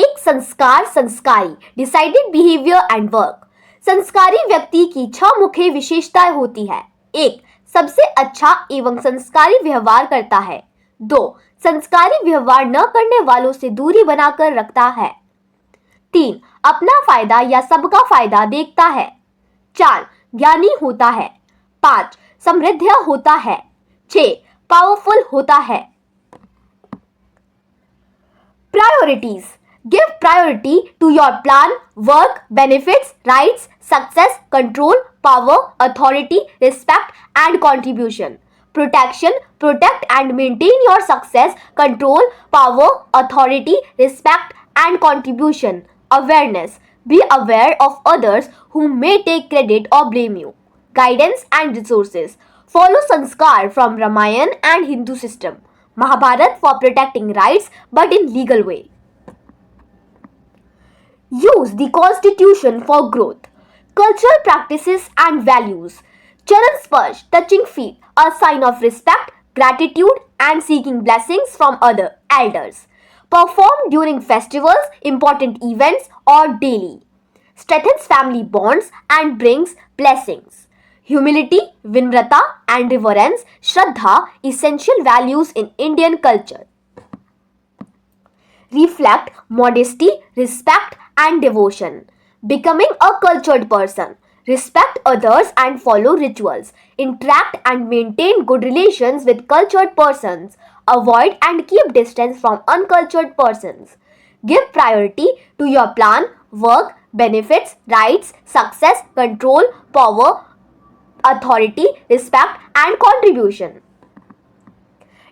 एक संस्कार संस्कारी डिसाइडेड बिहेवियर एंड वर्क। संस्कारी व्यक्ति की 6 मुख्य विशेषताएं होती है। 1. सबसे अच्छा एवं संस्कारी व्यवहार करता है। 2. संस्कारी व्यवहार न करने वालों से दूरी बनाकर रखता है। 3. अपना फायदा या सबका फायदा देखता है। 4. ज्ञानी होता है। 5. समृद्ध होता है। 6. पावरफुल होता है। Priorities. Give priority to your plan, work, benefits, rights, success, control, power, authority, respect, and contribution. Protection. Protect and maintain your success, control, power, authority, respect, and contribution. Awareness. Be aware of others who may take credit or blame you. Guidance and resources. Follow Sanskar from Ramayana and Hindu system. Mahabharat for protecting rights but in legal way. Use the constitution for growth. Cultural practices and values. Charan Sparsh, touching feet, a sign of respect, gratitude and seeking blessings from other elders. Perform during festivals, important events or daily. Strengthens family bonds and brings blessings. Humility, Vinrata and reverence, Shraddha, essential values in Indian culture. Reflect modesty, respect and devotion. Becoming a cultured person. Respect others and follow rituals. Interact and maintain good relations with cultured persons. Avoid and keep distance from uncultured persons. Give priority to your plan, work, benefits, rights, success, control, power, authority, respect and contribution.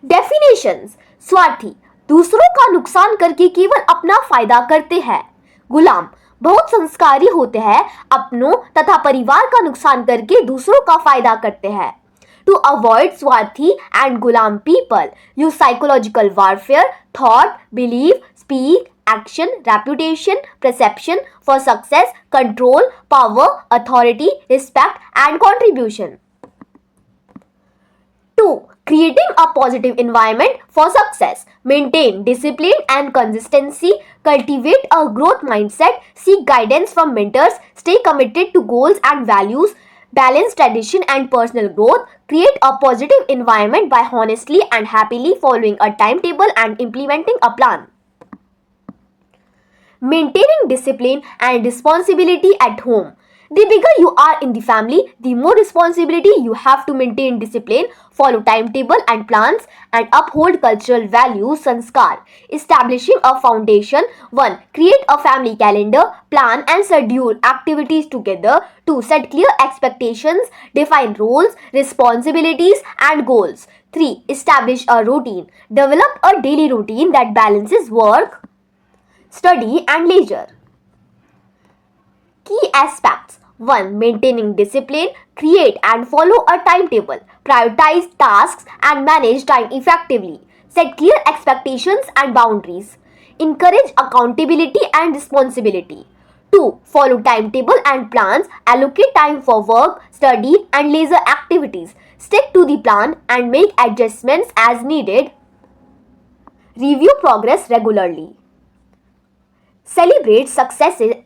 Definitions. स्वार्थी, दूसरों का नुकसान करके केवल अपना फायदा करते हैं। गुलाम, बहुत संस्कारी होते हैं, अपनों तथा परिवार का नुकसान करके दूसरों का फायदा करते हैं। To avoid स्वार्थी and gulam people, use psychological warfare, thought, belief, speak, action, reputation, perception for success, control, power, authority, respect and contribution. 2. Creating a positive environment for success. Maintain discipline and consistency. Cultivate a growth mindset. Seek guidance from mentors. Stay committed to goals and values. Balance tradition and personal growth. Create a positive environment by honestly and happily following a timetable and implementing a plan. Maintaining discipline and responsibility at home. The bigger you are in the family, the more responsibility you have to maintain discipline, follow timetable and plans, and uphold cultural values, sanskar. Establishing a foundation. 1. Create a family calendar, plan and schedule activities together. 2. Set clear expectations, define roles, responsibilities and goals. 3. Establish a routine. Develop a daily routine that balances work, study and leisure. Key aspects. 1. Maintaining discipline. Create and follow a timetable. Prioritize tasks and manage time effectively. Set clear expectations and boundaries. Encourage accountability and responsibility. 2. Follow timetable and plans. Allocate time for work, study and leisure activities. Stick to the plan and make adjustments as needed. Review progress regularly. Celebrate successes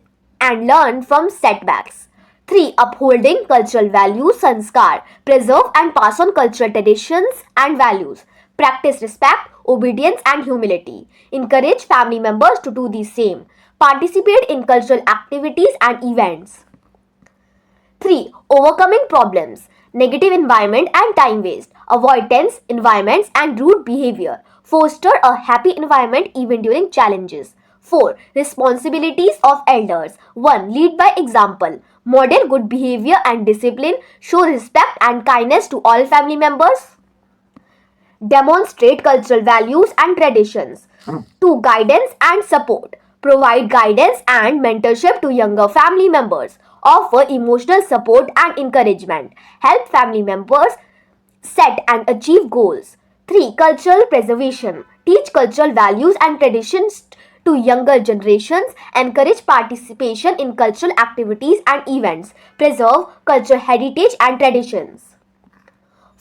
and learn from setbacks. 3. Upholding cultural values, sanskar. Preserve and pass on cultural traditions and values. Practice respect, obedience and humility. Encourage family members to do the same. Participate in cultural activities and events. 3. Overcoming problems. Negative environment and time waste. Avoid tense environments and rude behavior. Foster a happy environment even during challenges. 4. Responsibilities of elders. 1. Lead by example. Model good behavior and discipline. Show respect and kindness to all family members. Demonstrate cultural values and traditions. 2. Guidance and support. Provide guidance and mentorship to younger family members. Offer emotional support and encouragement. Help family members set and achieve goals. 3. Cultural preservation. Teach cultural values and traditions to younger generations. Encourage participation in cultural activities and events. Preserve cultural heritage and traditions.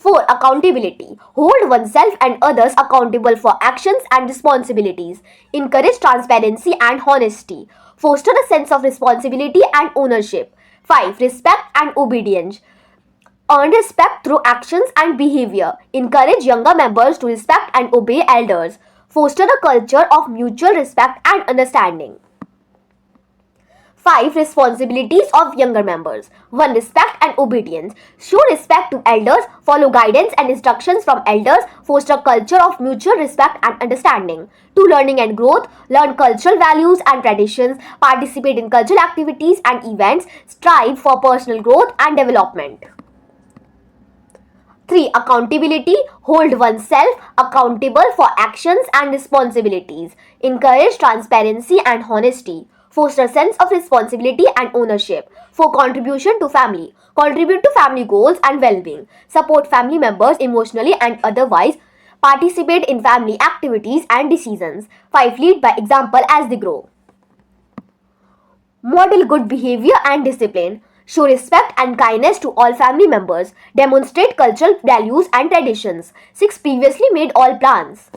4. Accountability. Hold oneself and others accountable for actions and responsibilities. Encourage transparency and honesty. Foster a sense of responsibility and ownership. 5. Respect and obedience. Earn respect through actions and behavior. Encourage younger members to respect and obey elders. Foster a culture of mutual respect and understanding. 5. Responsibilities of younger members. 1. Respect and obedience. Show respect to elders, follow guidance and instructions from elders, foster a culture of mutual respect and understanding. 2. Learning and growth. Learn cultural values and traditions, participate in cultural activities and events, strive for personal growth and development. 3. Accountability. Hold oneself accountable for actions and responsibilities. Encourage transparency and honesty. Foster a sense of responsibility and ownership. 4. Contribution to family. Contribute to family goals and well-being. Support family members emotionally and otherwise. Participate in family activities and decisions. 5. Lead by example as they grow. Model good behavior and discipline. Show respect and kindness to all family members. Demonstrate cultural values and traditions. 6. Previously made all plans.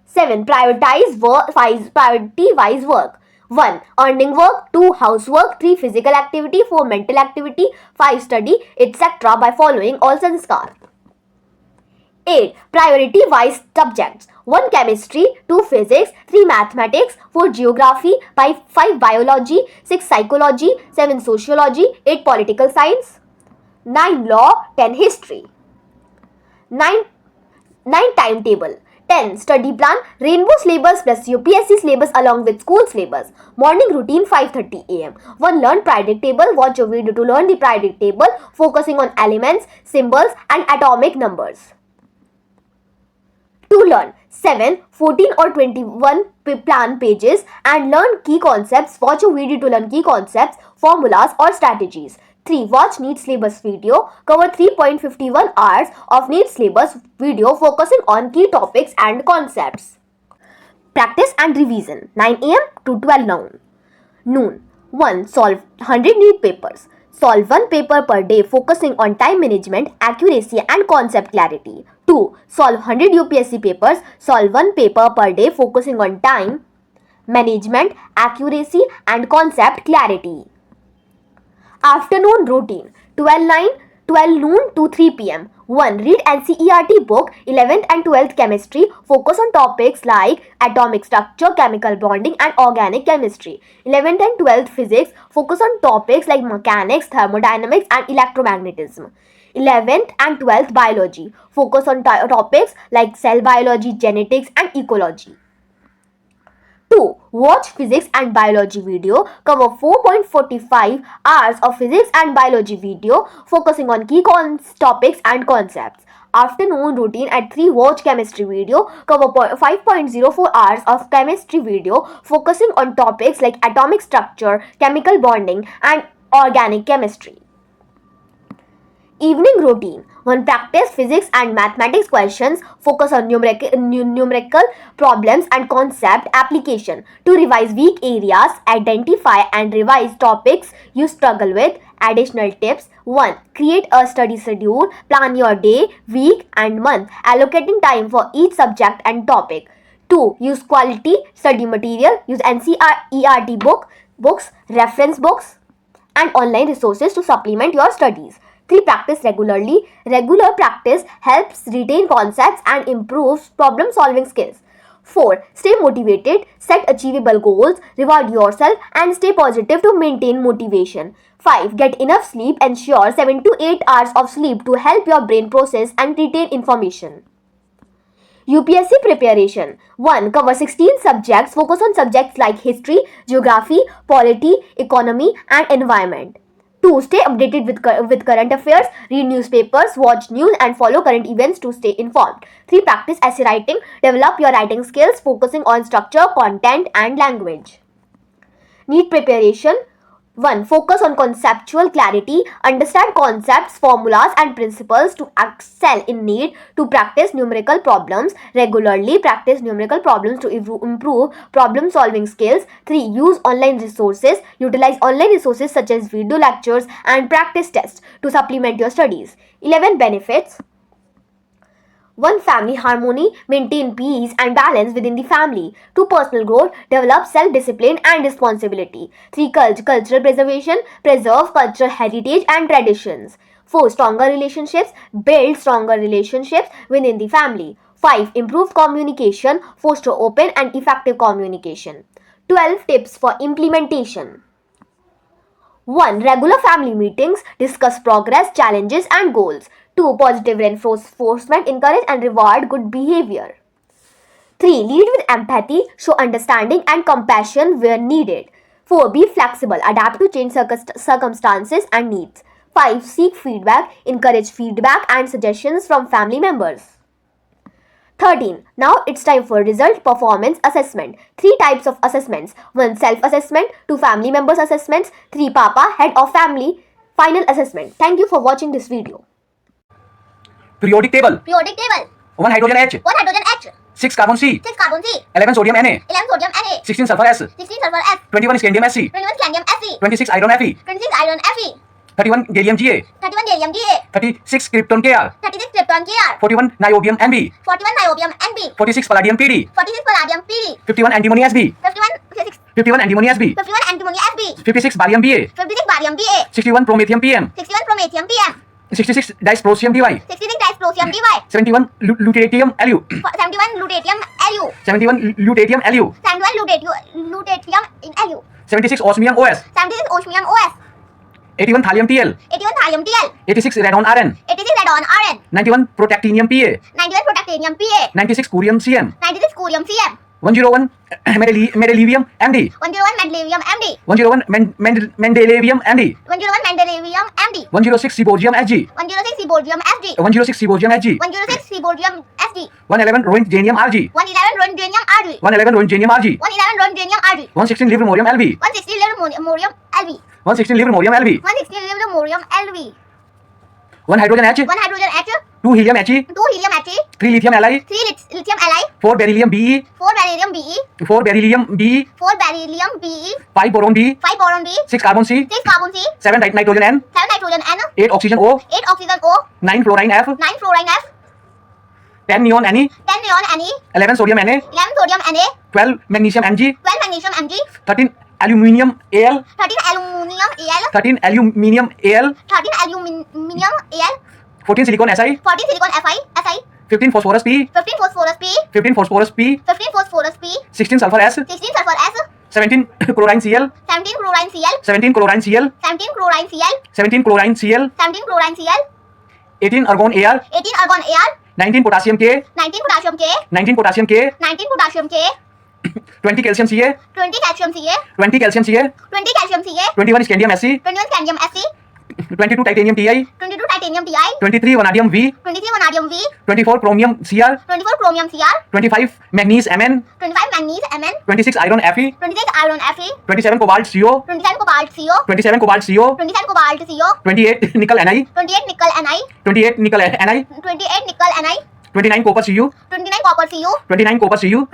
7. Priority-wise work. 1. Earning work. 2. Housework. 3. Physical activity. 4. Mental activity. 5. Study, etc. by following all sanskar. 8. Priority-wise subjects. 1. Chemistry. 2. Physics. 3. Mathematics. 4. Geography. 5. Biology. 6. Psychology. 7. Sociology. 8. Political science. 9. Law. 10. History. 9. Timetable. 10. Study plan. Rainbow syllabus plus UPSC syllabus along with school syllabus. Morning routine 5:30 am. 1. Learn periodic table. Watch a video to learn the periodic table, focusing on elements, symbols and atomic numbers. To learn 7, 14 or 21 plan pages and learn key concepts. Watch a video to learn key concepts, formulas or strategies. 3. Watch NEET syllabus video. Cover 3.51 hours of NEET syllabus video focusing on key topics and concepts. Practice and revision 9 am to 12 noon. 1. Solve 100 NEET papers. Solve one paper per day focusing on time management, accuracy and concept clarity. 2. Solve 100 UPSC papers. Solve one paper per day focusing on time management, accuracy and concept clarity. Afternoon routine 12 noon to 3 pm. 1. Read NCERT book 11th and 12th chemistry. Focus on topics like atomic structure, chemical bonding and organic chemistry. 11th and 12th physics. Focus on topics like mechanics, thermodynamics and electromagnetism. 11th and 12th biology. Focus on topics like cell biology, genetics and ecology. 2. Watch physics and biology video. Cover 4.45 hours of physics and biology video focusing on key topics and concepts. Afternoon routine at 3. Watch chemistry video. Cover 5.04 hours of chemistry video focusing on topics like atomic structure, chemical bonding and organic chemistry. Evening routine 1. Practice physics and mathematics questions. Focus on numerical problems and concept application. 2. Revise weak areas. Identify and revise topics you struggle with. Additional tips 1. Create a study schedule. Plan your day, week and month, allocating time for each subject and topic. 2. Use quality study material. Use NCERT books, reference books and online resources to supplement your studies. 3. Practice regularly. Regular practice helps retain concepts and improves problem solving skills. 4. Stay motivated. Set achievable goals. Reward yourself and stay positive to maintain motivation. 5. Get enough sleep. Ensure 7 to 8 hours of sleep to help your brain process and retain information. UPSC preparation 1. Cover 16 subjects. Focus on subjects like history, geography, polity, economy and environment. 2. Stay updated with current affairs. Read newspapers, watch news and follow current events to stay informed. 3. Practice essay writing. Develop your writing skills focusing on structure, content and language. NEET preparation 1. Focus on conceptual clarity. Understand concepts, formulas and principles to excel in NEET. 2. Practice numerical problems regularly. Practice numerical problems to improve problem solving skills. 3. Use online resources. Utilize online resources such as video lectures and practice tests to supplement your studies. 11 benefits. 1. Family harmony, maintain peace and balance within the family. 2. Personal growth, develop self-discipline and responsibility. 3. Cultural preservation, preserve cultural heritage and traditions. 4. Stronger relationships, build stronger relationships within the family. 5. Improved communication, foster open and effective communication. 12 tips for implementation. 1. Regular family meetings, discuss progress, challenges and goals. 2. Positive reinforcement, encourage and reward good behavior. 3. Lead with empathy, show understanding and compassion where needed. 4. Be flexible, adapt to change circumstances and needs. 5. Seek feedback, encourage feedback and suggestions from family members. 13. Now it's time for result performance assessment. 3 types of assessments. 1. Self-assessment. 2. Family members assessments. 3. Papa, head of family, final assessment. Thank you for watching this video. Periodic table. 1 hydrogen H. 6 carbon C. 11 sodium Na. 16 sulfur S. 21 scandium Sc. 26 iron Fe. 31 gallium Ga. 36 krypton Kr. 41 niobium Nb. 46 palladium Pd. 51 antimony Sb. 51 antimony Sb. 56 barium Ba. 61 promethium Pm. 66 dysprosium Dy. 71 lutetium Lu. 71 lutetium Lu. 76 osmium Os. 81 thallium Tl. 86 radon Rn. 91 protactinium Pa. 96 curium Cm. 101 mendelevium Md. 101 mendelevium Md. 106 seaborgium Hg. 106 seaborgium Hg. 111 roentgenium Rg. 111 roentgenium Rg. 116 livermorium Lv. 116 livermorium Lv. 1 hydrogen H. 2 helium He. 3 lithium Li. 4 beryllium Be. 4 beryllium Be. 5 boron B. 6 carbon C. 7 nitrogen N. 8 oxygen O. 9 fluorine F. 10 neon Ne. 11 sodium Na. 12 magnesium Mg. 13 aluminium Al. 13 aluminium Al. 14 silicon Si. 15 phosphorus P. 15 phosphorus P. 16 sulfur S. 17 chlorine Cl. 17 chlorine Cl. 17 chlorine Cl. 18 argon Ar. 19 potassium K. 19 potassium K. 20 calcium Ca. 20 calcium Ca. 21 scandium Sc. 22 titanium Ti. 23 vanadium V. 24 chromium Cr. 25 manganese Mn. 26 iron Fe. 27 cobalt Co. 27 cobalt Co. 28 nickel Ni. 28 nickel Ni. 29 copper Cu. 29 copper Cu.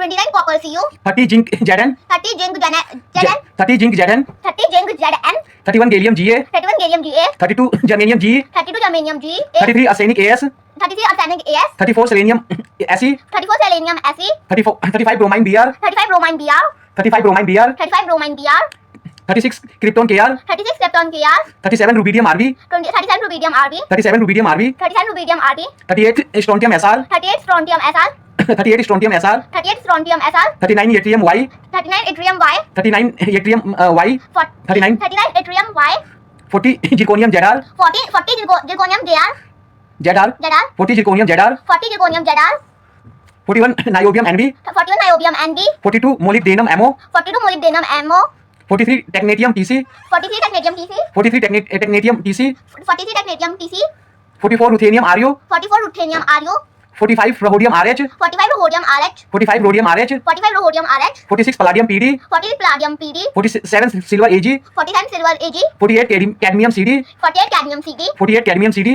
30 zinc Zn. 30 zinc Zn. 31 gallium Ga. 32 germanium Ge. 33 arsenic As. 34 selenium Se. 35 bromine Br. 35 bromine Br. 36 krypton Kr. 37 rubidium Rb. 37 rubidium Rb. 38 strontium Sr. 38 strontium Sr. 39 yttrium Y. 39 yttrium Y. 39 40 zirconium Zr. Zr. 40 zirconium Zr. 41 niobium Nb. 42 molybdenum Mo. 43 technetium Tc. 43 technetium Tc. 44 ruthenium Ru. 45 rhodium Rh. 45 rhodium Rh. 46 palladium Pd. 47 silver Ag. 48 cadmium Cd. 48 cadmium Cd.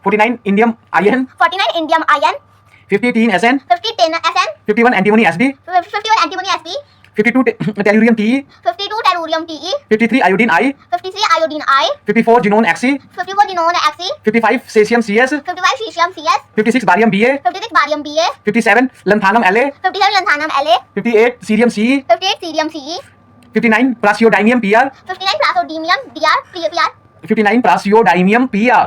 49 indium In. 50 tin Sn. 51 antimony Sd. 52 tellurium Te. Tellurium Te. 53 iodine I. 53 iodine I. 54 genone Xe. 54 genone Xe. 55 cesium Cs. 55 cesium Cs. 56 barium Ba. 56 barium Ba. 57 lanthanum La. 57 lanthanum La. 58 cerium Ce. 58 cerium Ce. 59 praseodymium Pr. 59 praseodymium Dr. PR. 59 praseodymium Pr.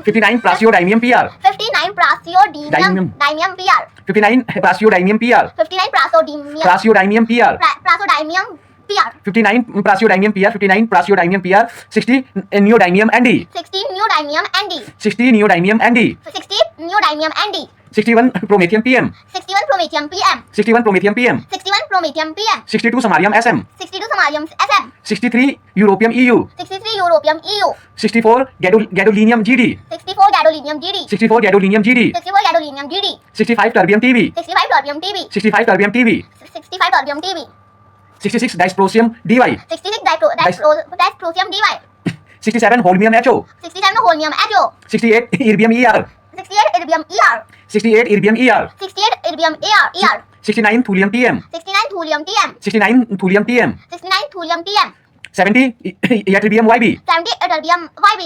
59 praseodymium Pr. 59 praseodymium PR. 59 praseodymium Pr. 59 praseodymium praseodymium Pr. praseodymium PR. 59 praseodymium Pr. 59 praseodymium Pr. 60 neodymium Nd. 60 neodymium Nd. 60 neodymium Nd. 60 neodymium Nd. 61 promethium PM. 61 promethium PM. 61 promethium PM. 61 promethium PM. 62 samarium SM. 62 samarium SM. 63 europium EU. 63 europium EU. 64 gadolinium GD. 64 gadolinium GD. 64 gadolinium GD. 64 gadolinium GD. 65 terbium TB. 65 terbium TB. 65 terbium TB. 65 terbium TB. 66 dysprosium DY. 66 dysprosium DY. 67 holmium HO. 67 holmium HO. 68 erbium ER. 68 erbium ER. 68 erbium ER. 68 erbium ER. 69 thulium TM. 69 thulium TM. 69 thulium TM. 69 thulium TM. 70 ytterbium YB. 70 ytterbium YB.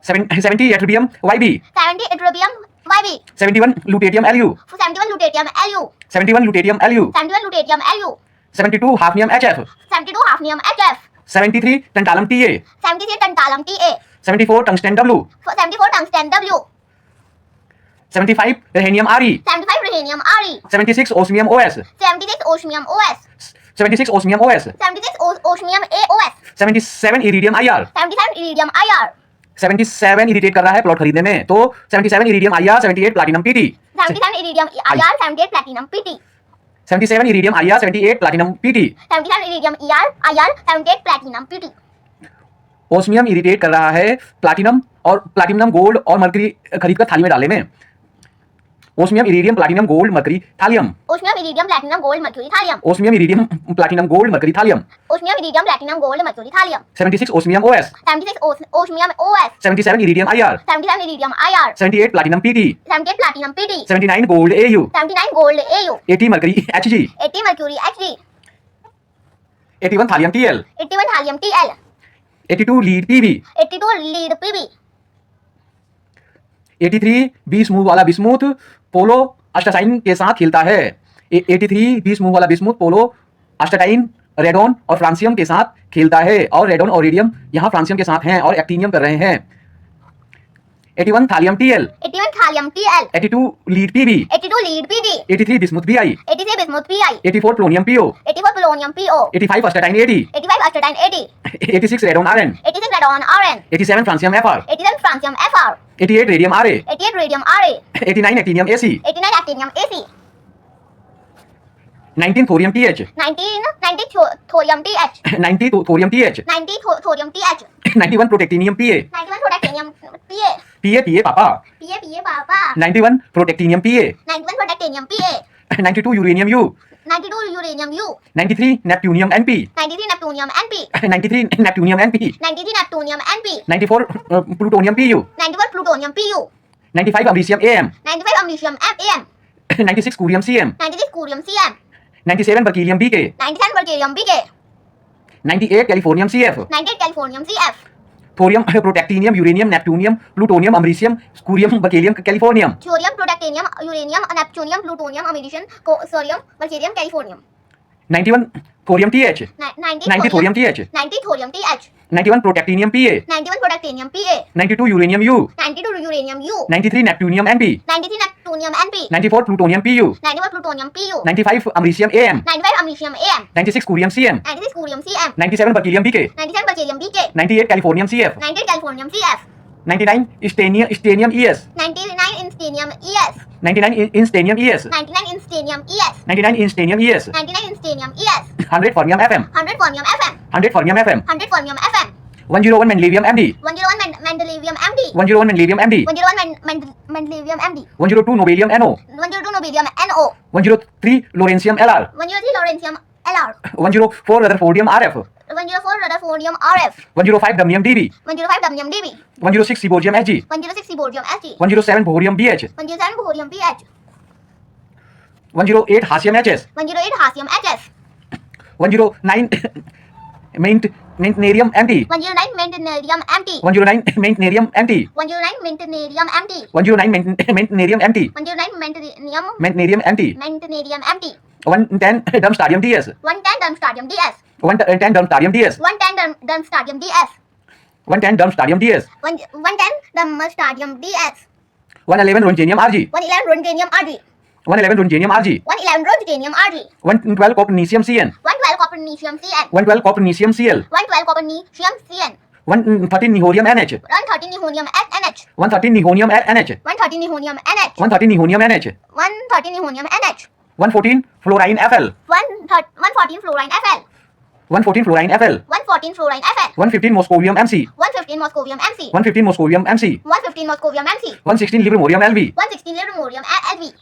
70 ytterbium YB. 70 ytterbium YB. 71 lutetium Lu. 71 lutetium Lu. 71 lutetium Lu. 71 lutetium Lu. 72 hafnium HF. 72 hafnium HF. 73 tantalum TA. 73 tantalum TA. 74 tungsten W. 74 tungsten W. 75 rhenium Re. 75 rhenium Re. 76 osmium OS. 76 osmium OS. 76 osmium OS. 76 osmium AOS. 77 iridium IR. 77 iridium IR. 77 irritate कर रहा है plot खरीदने में, तो 77 iridium IR, 78 platinum PT. 77 iridium IR. 78 platinum PT. 77 iridium IR, 78 platinum PT. 77 iridium IR. 78 platinum PT. Osmium irritate कर रहा है platinum और प्लैटिनम गोल्ड और मरकरी खरीद कर थाली में डाले में। Osmium iridium platinum gold mercury thallium. Osmium iridium platinum gold mercury thallium. Osmium iridium platinum gold mercury thallium. Osmium iridium platinum gold mercury thallium. 76 osmium OS। 76 osmium OS. 77 iridium IR। 77 iridium IR. 78 platinum PT। 78 platinum PT. 79 gold AU। 79 gold AU. 80 mercury HG। 80 mercury HG. 81 thallium TL। 81 thallium TL. 82 lead PB। 82 lead PB. 83 20 move वाला bismuth पोलो अस्टासाइन के साथ खेलता है। 83 20 move वाला bismuth पोलो अस्टाटाइन radon और francium के साथ खेलता है, और रेडोन और रेडियम यहाँ फ्रांसियम के साथ हैं और एक्टिनियम कर रहे हैं। 81 thallium TL। 81 thallium TL. 82 lead PB। 82 lead PB. 83 bismuth BI। 83 bismuth PI. 84 प्लोनियम PO। 84 polonium PO. 85 अस्टाटाइन AD। 85 astatine AD. 86 radon RN। 86 radon RN. 87 francium FR। 87 francium FR. 88 radium RA। 88 radium RA. 89 actinium AC। 89 actinium AC. 19 thorium TH। 90 thorium TH. 90 thorium TH। 90 thorium TH. 91 protactinium PA। 91 protactinium PA. PA पापा। PA पापा. 91 protactinium PA। 91 protactinium PA. 92 uranium U। 92 uranium U. 93 neptunium NP। 93 neptunium NP. 93 neptunium NP। 93 neptunium NP. 94 plutonium PU। 94 plutonium PU. 95 americium AM। 95 americium AM. 96 curium CM। 96 curium CM. 97 berkelium BK। 97 berkelium BK. 98 californium CF। 98 californium CF. Thorium protactinium uranium neptunium plutonium americium कूरियम berkelium californium. Thorium, protactinium, uranium, neptunium, plutonium, americium, sodium, berkelium, californium. 91 thorium TH। 90 thorium TH। 90 thorium TH. 91 protactinium PA। 91 protactinium PA. 92 uranium U। 92 uranium U. 93 neptunium NP। 93 neptunium NP. 94 plutonium PU। 94 plutonium PU. 95 americium AM। 95 americium AM. 96 curium CM। 96 curium CM. 97 berkelium BK। 97 berkelium BK. 98 californium CF। 98 californium CF. 99 स्टेनियम ES। 99 instanium ES. 99 इंस्टेनियम ES। 99 instanium ES. 99 इंस्टेनियम ES। 99 instanium ES. 100 फॉर्मियम FM। 100 fermium FM. 100 फॉर्मियम FM। 100 fermium FM. 101 मेंडलीवियम MD। 101 mendelevium MD. 101 मेंडलीवियम MD। 101 mendelevium MD. 102 nobelium NO। 102 nobelium NO. 103 लोरेंशियम LR। 103 lawrencium LR. 104 rutherfordium RF। 104 rutherfordium RF. 105 डमनियम DB। 105 dubnium DB. 106 सिबोजियम SG। 106 ciborium SG. 107 bohrium BH। 107 bohrium BH. 108 हाशियम HS। 108 hassium HS. 109 Maintenarium empty. 109 Maintenarium empty. 109 Maintenarium empty. 109 Maintenarium empty. 109 Maintenarium empty. 109 Maintenarium Maintenarium empty. Maintenarium empty. 110 Dump Stadium DS. 110 Dump Stadium DS. 110 Dump Stadium DS. 110 Dump Stadium DS. 110 Dump Stadium DS. 110 Dump Stadium DS. 111 Rongenium RG. 111 Rongenium RG. 111 Rongenium RG. 111 Rongenium RG. 112 Copernicium CN. 112 Copernicium CN. 112 Copernicium CL. 112 Copernicium CN. 113 Nihonium NH. 113 Nihonium NH. 113 Nihonium NH. 113 Nihonium NH. 113 Nihonium NH. 113 Nihonium NH. 114 Fluorine FL. 114 Fluorine FL. 114 Fluorine FL. 114 Fluorine FL. 115 Moscovium MC. 115 Moscovium MC. 115 Moscovium MC. 115 Moscovium MC. 116 Livermorium LV. 116 Livermorium LV.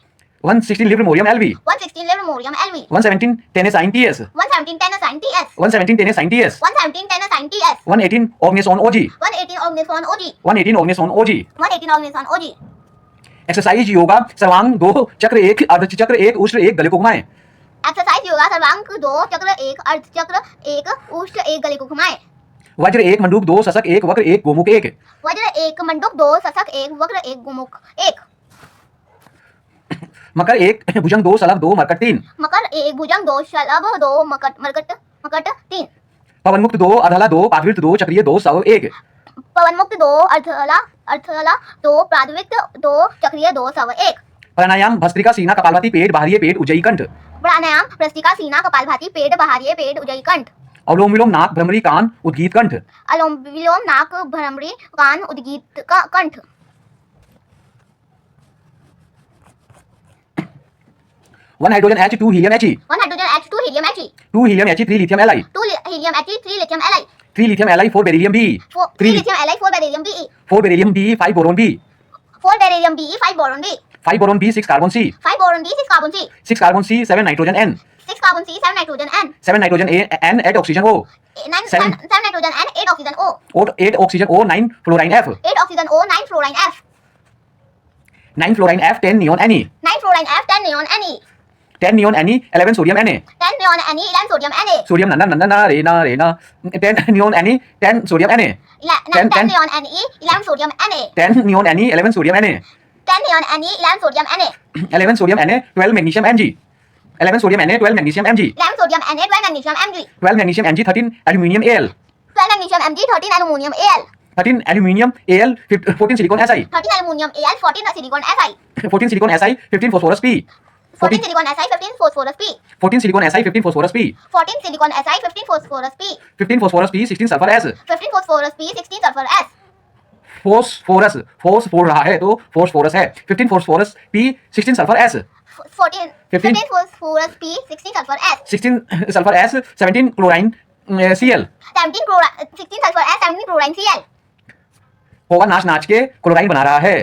116 Livermorium LV. 116 Livermorium LV. 117 Tennessine TS. 117 Tennessine TS. 117 Tennessine TS. 117 Tennessine TS. 118 Ogneson OG. 118 Ogneson OG. 118 Ogneson OG. 118 Ogneson OG. Exercise yoga सर्वांग 2 चक्र 1 अर्ध चक्र 1 उष्ण 1 गले को घुमाएं. Exercise yoga सर्वांग 2 चक्र 1 अर्ध चक्र 1 उष्ण 1 गले को घुमाएं. वज्र 1 मंडूक 2 शशक 1 वक्र 1 गोमुख 1. वज्र 1 मंडूक 2 शशक 1 वक्र 1 गोमुख 1. मकर 1 भुजंग 2 शलभ 2 मरकट 3. मकर 1 भुजंग 2 शलभ 2 मरकट 3. पवन मुक्त 2 अर्धला 2 पादवित 2 चक्रीय 2 सव 1. पवन मुक्त 2 अर्धला 2 प्राद्वित 2 चक्रीय 2 सव 1. प्राणायाम भस्त्रिका सीना कपालभाति पेट बाहरी पेट उज्जयी कंठ. प्राणायाम भस्त्रिका सीना कपालभाति पेट बाहरी पेट उज्जयी कंठ. अनुलोम विलोम नाक भ्रमरी कान उद्गीत कंठ. अनुलोम विलोम नाक भ्रमरी कान उद्गीत कंठ. One hydrogen H 2 helium He. 1 hydrogen H 2 helium He. 2 helium He 3 lithium Li. 2 helium He 3 lithium Li. 3 lithium Li 4 beryllium Be. 3 lithium Li 4 beryllium Be. 4 beryllium Be 5 boron B. 4 beryllium Be 5 boron B. 5 boron B 6 carbon C. 5 boron B 6 carbon C. 6 carbon C 7 nitrogen N. 6 carbon C 7 nitrogen N. 7 nitrogen N 8 oxygen O. 7 nitrogen N 8 oxygen O. 8 oxygen O 9 fluorine F. 8 oxygen O 9 fluorine F. 9 fluorine F 10 neon Ne. 9 fluorine F 10 neon Ne. 10 neon Ne 11 sodium Na. 10 neon Ne 11 sodium Na. Sodium Nanda Nanda ना रे ना 10 neon Ne 10 sodium Na. 10 neon Ne 11 sodium Na. 10 neon Ne 11 sodium Na. 10 neon Ne 11 sodium Na. 11 sodium Na 12 magnesium Mg. 11 sodium Na 12 magnesium Mg. 11 sodium Na 12 magnesium Mg. 12 magnesium Mg 13 aluminium Al. 12 magnesium Mg 13 aluminium Al. 13 aluminium Al 14 silicon Si. 13 aluminium Al 14 silicon Si. 14 silicon Si 15 phosphorus P. 14 silicon Si 15 phosphorus P. 14 silicon Si 15 phosphorus P. 14 silicon Si 15 phosphorus P. 15 phosphorus P 16 sulphur S. 15 phosphorus P 16 sulphur S. Force फोड़ रहा है तो force है. 15 phosphorus P 16 sulphur S. 15 phosphorus P 16 sulphur S. 16 sulphur S 17 chlorine Cl. 16 sulphur S 17 chlorine Cl. होगा नाच के chlorine बना रहा है.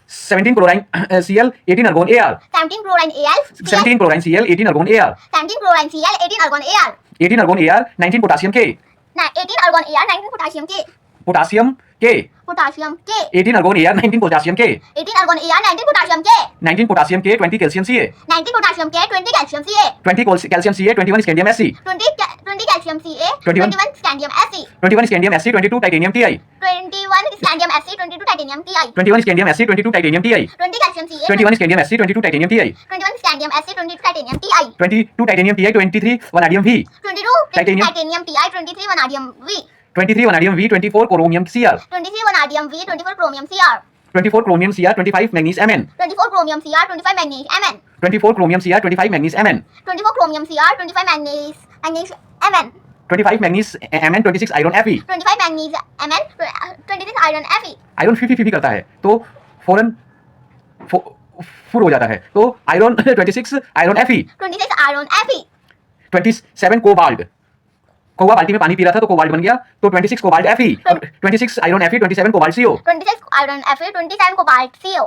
17 chlorine Cl 18 argon Ar. 17 chlorine Al 17 chlorine Cl 18 argon Ar. 17 chlorine Cl 18 argon Ar. 18 argon Ar 19 potassium K. 18 argon Ar 19 potassium K. Potassium K. Potassium K. 18 argon Ar 19 potassium K. 18 argon Ar 19 potassium K. 19 potassium K 20 calcium Ca. 19 potassium K 20 calcium Ca. 20 calcium Ca 21 scandium Sc. 20 calcium Ca 21 21 scandium Sc. 21 scandium Sc 22 titanium Ti. 21 scandium Sc 22 titanium Ti. 21 scandium Sc 22 titanium Ti. 20 calcium Ca 21 scandium Sc 22 titanium Ti. 21 scandium Sc 22 titanium Ti. 22 titanium Ti 23 vanadium V. 22 titanium titanium Ti 23 vanadium V. 23 vanadium V 24 chromium Cr. 23 vanadium V 24 chromium Cr. 24 chromium Cr 25 manganese Mn. 24 chromium Cr 25 manganese Mn. 24 chromium Cr 25 manganese Mn. 24 chromium Cr 25 manganese Mn. 25 manganese Mn 26 iron Fe. 25 manganese Mn 26 iron Fe. Iron फी करता है तो फौरन फुर हो जाता है तो iron 26 iron Fe. 26 iron Fe. 27 cobalt. कौवा बाल्टी में पानी पी रहा था तो कोबाल्ट बन गया तो 26 cobalt Fe. 26 iron Fe 27 cobalt CO. 26 iron Fe 27 cobalt CO.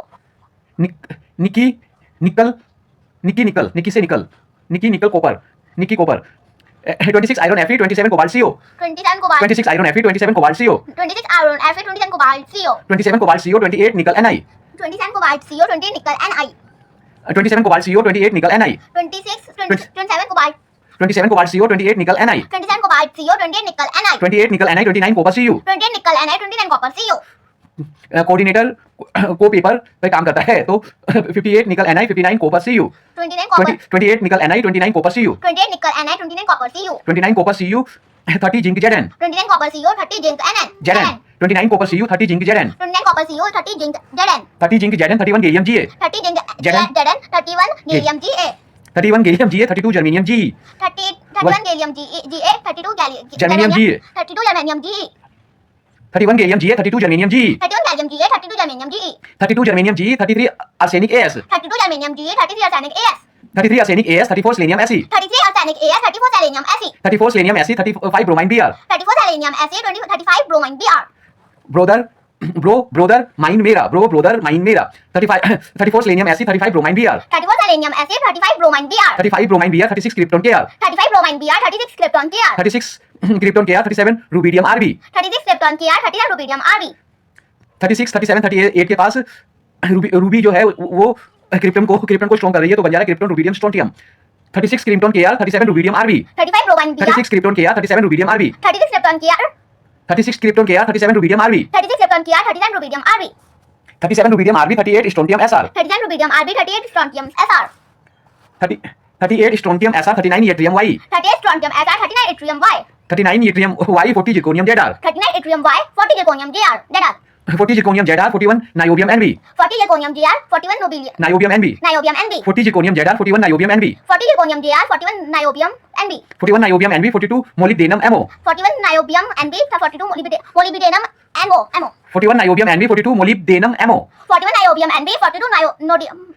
Nikki copper 26 iron Fe 27 cobalt CO. 27 cobalt. 26 iron Fe 27 cobalt CO. 26 iron Fe 27 cobalt CO. 27 cobalt CO 28 निकल Ni. 27 कोबाल्ट CO 20 निकल Ni. 27 cobalt CO 28 निकल Ni. 27 cobalt 27 cobalt CO, 28 nickel Ni, 27 cobalt CO, 28 nickel Ni, 28 nickel Ni, 29 copper Cu. 28 nickel Ni, 29 copper Cu. Coordinator को paper पे काम करता है तो 58 निकल Ni, 59 कॉपर Cu, 29 copper, 28 निकल Ni, 29 copper Cu, 28 nickel Ni, 29 copper Cu. 29 copper Cu, 30 zinc Zn, 29 copper CO, 30 zinc Nn. Zn, 29 copper Cu, 30 zinc Zn, 29 copper CO, 30 zinc Zn. 30 zinc Zn, 31 gallium Ga, 30 zinc Zn. Zn, 31 gallium Ga. 31 gallium Ga, 32 germanium Ge, 31 gallium Ga, 32 Germanium Ge. 32 germanium Ge. 31 gallium Ga, 32 germanium Ge, 31 gallium Ga, 32 germanium Ge. 32 germanium Ge, 33 arsenic As, 32 germanium Ge, 33 arsenic As. 33 arsenic As, 34 selenium Ase, 33 arsenic As, 34 selenium Ase. 34 selenium Ase, 35 bromine Br, 34 selenium Ase, 35 bromine Br. Brother mine मेरा, brother mine मेरा, 34 selenium Ase, 35 bromine Br, 34 selenium Ase, 35 bromine Br. 35 bromine Br, 36 krypton Kr, 35 bromine Br, 36 krypton Kr. 36 krypton Kr, 37 rubidium Rb, 36 krypton Kr, 37 rubidium Rb. 36 37 38 के पास Ruby जो है वो krypton को strong कर रही है तो बन जा रहा है krypton rubidium strontium. 36 krypton Kr, 37 rubidium Rb, 35 bromine Br, 36 krypton Kr, 37 rubidium Rb, 36 krypton Kr, 36 krypton Kr, 37 rubidium Rb, 36 krypton Kr, 37 rubidium Rb. 37 rubidium Rb, 38 strontium Sr, 37 rubidium Rb, 38 strontium Sr. 38 strontium Sr, 39 yttrium Y, 38 strontium Sr, 39 yttrium Y. 39 yttrium Y, 40 जिर्कोनियम Zr, 39 yttrium Y, 40 zirconium Zr. 40 जिर्कोनियम Zr, 41 niobium Nb, 40 zirconium Zr, 41 niobium Nb, niobium Nb. 40 जिर्कोनियम Zr, 41 niobium Nb, 40 zirconium Zr, 41 niobium Nb. 41 niobium Nb, 42 molybdenum Mo, 41 niobium Nb, 42 molybdenum Mo. 41 niobium Nb, 42 molybdenum Mo, 41 niobium Nb, 42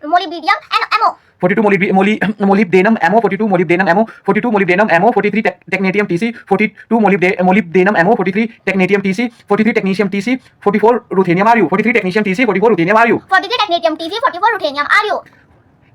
molybdenum Mo. 42 molybdenum Mo, 42 molybdenum Mo, 42 molybdenum Mo, 43 technetium Tc, 42 molybdenum Mo, 43 technetium Tc, 43 technetium Tc, 44 ruthenium Ru, 43 technetium Tc, 44 ruthenium Ru, 43 technetium Tc, 44 ruthenium Ru.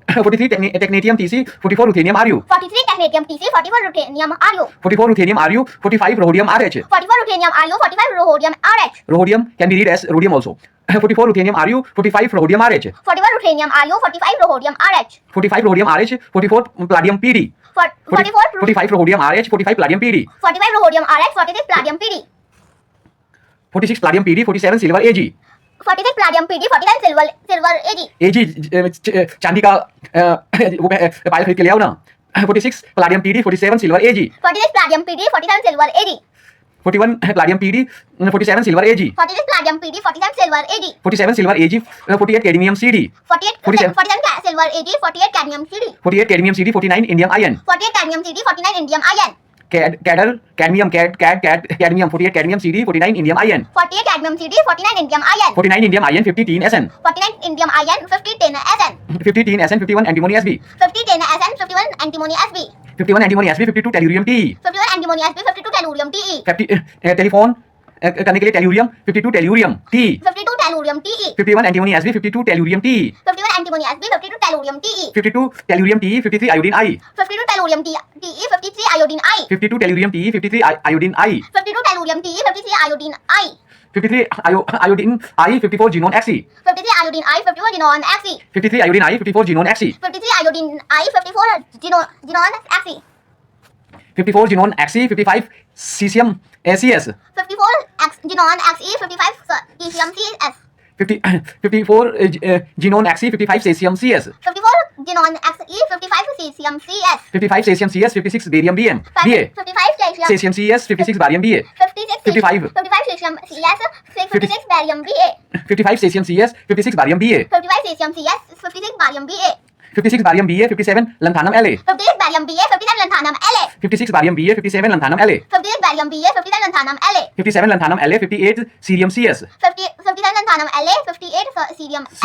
43 technetium Tc, 44 ruthenium Ru, 43 technetium Tc, 44 ruthenium Ru. 44 ruthenium Ru, 45 rhodium RH, 44 ruthenium Ru, 45 rhodium RH. Rhodium can be read as rhodium also, 44 ruthenium Ru, 45 rhodium RH, 41 ruthenium Ru, 45 rhodium RH. 45 rhodium RH, 44 palladium PD, 45 rhodium RH, 45 palladium PD, 45 rhodium RH, 46 palladium PD. 46 palladium PD, 47 silver Ag, 46 palladium PD, 47 silver Ag. Ag चांदी का वो पायल खरीद के ले आओ ना. 46 palladium PD, 47 silver Ag, 46 palladium PD, 47 silver Ag. 41 palladium PD, 47 silver Ag, 46 palladium PD, 47 silver Ag. 47 silver Ag, 48 cadmium CD, 47 silver Ag, 48 cadmium CD. 48 cadmium CD, 49 indium ion, 48 cadmium CD, 49 indium iron. Cadmium 48 cadmium CD, 49 indium ion, 48 cadmium CD, 49 indium iron. 49 indium ion, 50 tin SN, 49 indium iron, 50 tin SN. 50 tin SN, 51 antimony SB, 50 tin SN, 51 antimony SB. 51 antimony SB, 52 tellurium TE, 51 antimony SB, 52 tellurium TE. Telephone करने के लिए tellurium, 52 tellurium TE, 52 tellurium TE. 51 antimony SB, 52 tellurium TE, 51 antimony SB, 52 tellurium TE. 52 tellurium TE, 53 iodine I, 52 tellurium TE, 53 iodine I. 52 tellurium TE, 53 iodine I, 52 tellurium TE, 53 iodine I. 53 iodine I, 54 xenon XE, 53 iodine I, 54 xenon Xe. 53 iodine I, 54 xenon XE, 53 iodine I, 54 xenon Xe. 54 xenon XE, 55 caesium ACS, 54 xenon Xe, 55 cesium CS. 54 xenon XE, 55 caesium CS, 54 xenon Xe, 55 cesium CS. 55 caesium CS, 56 barium BA, 55 cesium. Caesium CS, 56 बारियम BA, 55 cesium CS, 56 barium BA. 55 caesium CS, 56 बारियम BA, 55 cesium CS, 56 barium BA. 56 बारियम BA, 57 lanthanum LA, 56 barium BA, 57 lanthanum LA. 56 बारियम BA, 57 lanthanum LA, 56 barium BA, 57 lanthanum LA. 57 lanthanum LA, 58 cerium CS, 57 lanthanum LA, 58 cesium C.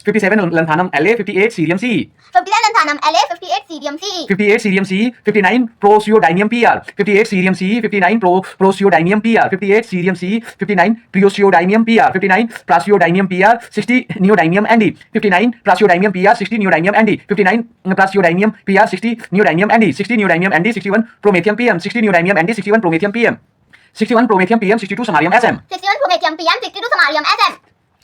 57 lanthanum LA, 58 cerium CE, 57 lanthanum LA, 58 cesium CE. 58 cerium CE, 59 praseodymium PR, 58 cerium CE, 59 praseodymium PR, 58 cerium CE, 59 praseodymium PR, 59 praseodymium PR, 60 neodymium ND, 59 praseodymium PR, 60 neodymium ND, 59 praseodymium PR, 60 neodymium ND, 60 neodymium ND, 61 promethium PM, 60 neodymium ND, 61 promethium PM, 61 promethium PM, 62 samarium SM, 61 promethium PM, 62 samarium SM.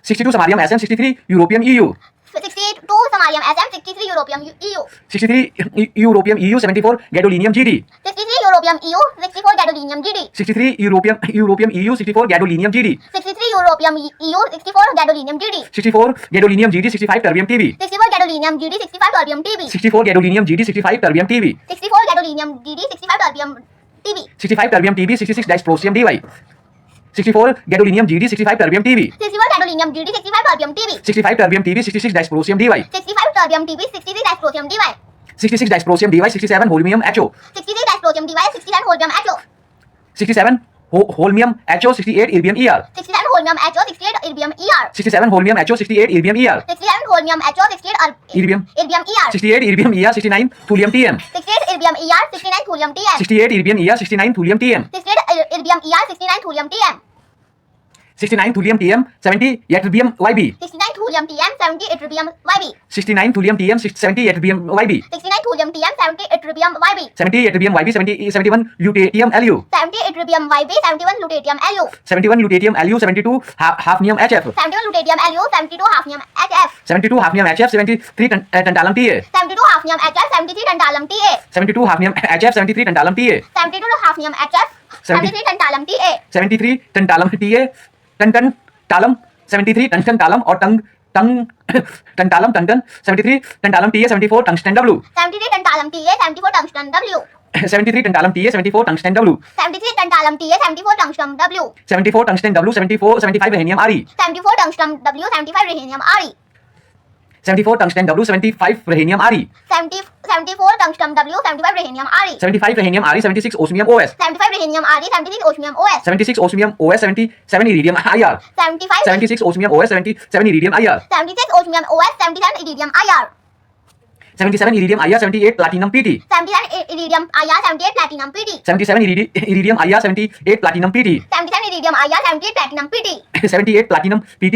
62 samarium SM, 63 europium EU, 62 samarium samarium SM, 63 europium EU, 63 europium EU, 74 gadolinium GD, 63 europium EU, 64 gadolinium GD, 63 europium EU, 64 gadolinium GD, 63 europium EU, 64 gadolinium GD, 64 gadolinium GD, 65 terbium TB, 64 gadolinium GD, 65 terbium TB, 64 gadolinium GD, 65 terbium TB, 64 gadolinium GD, 65 terbium TB, 65 terbium TB, 66 dysprosium DY, 64 gadolinium GD, 65 terbium TB, 64 gadolinium GD, 65 terbium TB, 65 terbium TB, 66 dysprosium DY, 65 terbium TB, 63 dysprosium DY, 66 dysprosium DY, 67 holmium HO, 63 dysprosium DY, 67 holmium HO, 67 holmium HO, 68 erbium ER, 67 holmium HO, 68 erbium ER, 67 holmium HO, 68 erbium ER, 67 holmium HO, 68 erbium, erbium ER, 68 erbium ER, 69 thulium TM, 68 erbium ER, 69 thulium TM, 68 erbium ER, 69 thulium TM, 68 erbium ER, 69 thulium TM, 69 thulium TM, 70 ytterbium YB, 69 thulium TM, 70 ytterbium YB, 69 thulium TM, 70 ytterbium YB, 69 thulium TM, 70 ytterbium YB, 70 ytterbium YB, 71 lutetium LU, 70 ytterbium YB, 71 lutetium LU, 71 lutetium LU, 72 hafnium HF, 71 lutetium LU, 72 hafnium HF, 72 hafnium HF, 73 tantalum TA, 72 hafnium HF, 73 tantalum TA, 72 hafnium HF, 73 tantalum TA, 72 hafnium HF, 73 tantalum TA, 73 tantalum TA, tantalum 73 tungsten टालम और tantalum टन 73 tantalum TA, 74 tungsten W, 73 tantalum TA, 74 tungsten W, 73 tantalum TA, 74 tungsten W, 73 tantalum TA, 74 tungsten W, 74 tungsten W, 75 rhenium RE, 74 tungsten W, 75 rhenium RE, 74 tungsten W, 75 rhenium RE, 74 tungsten W, 75 rhenium RE, 75 rhenium RE, 76 osmium OS, 75 rhenium RE, 76 osmium OS, 76 osmium OS, 77 iridium IR, 76 osmium OS, 77 iridium IR, 76 osmium OS, 77 iridium IR, 77 iridium IR, 78 platinum PT, 77 iridium IR, 78 platinum PT, 77 iridium IR, 78 platinum PT, 77 iridium IR, 78 platinum PT, 78 platinum PT,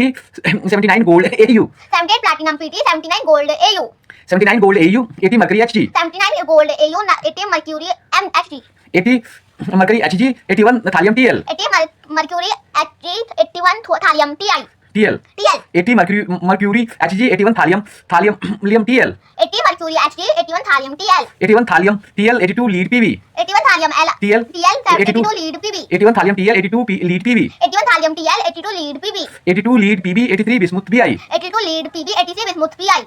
79 gold AU, 78 platinum PT, 79 gold AU, 79 gold AU, 80 mercury HG, 79 gold AU, 80 mercury MHG, 80 mercury HG, 81 thallium TL, 80 mercury HG, 81 thallium TI, TL, TL, 80 mercury HG, 81 thallium TL, 80 mercury HG, 81 thallium TL, 81 thallium TL, 82 lead PV, 81 thallium TL, TL, 82 lead PV, 81 thallium TL, 82 lead PV, 81 thallium TL, 82 lead PV, 82 lead PB, 83 bismuth BI, 82 lead PB, 83 bismuth PI,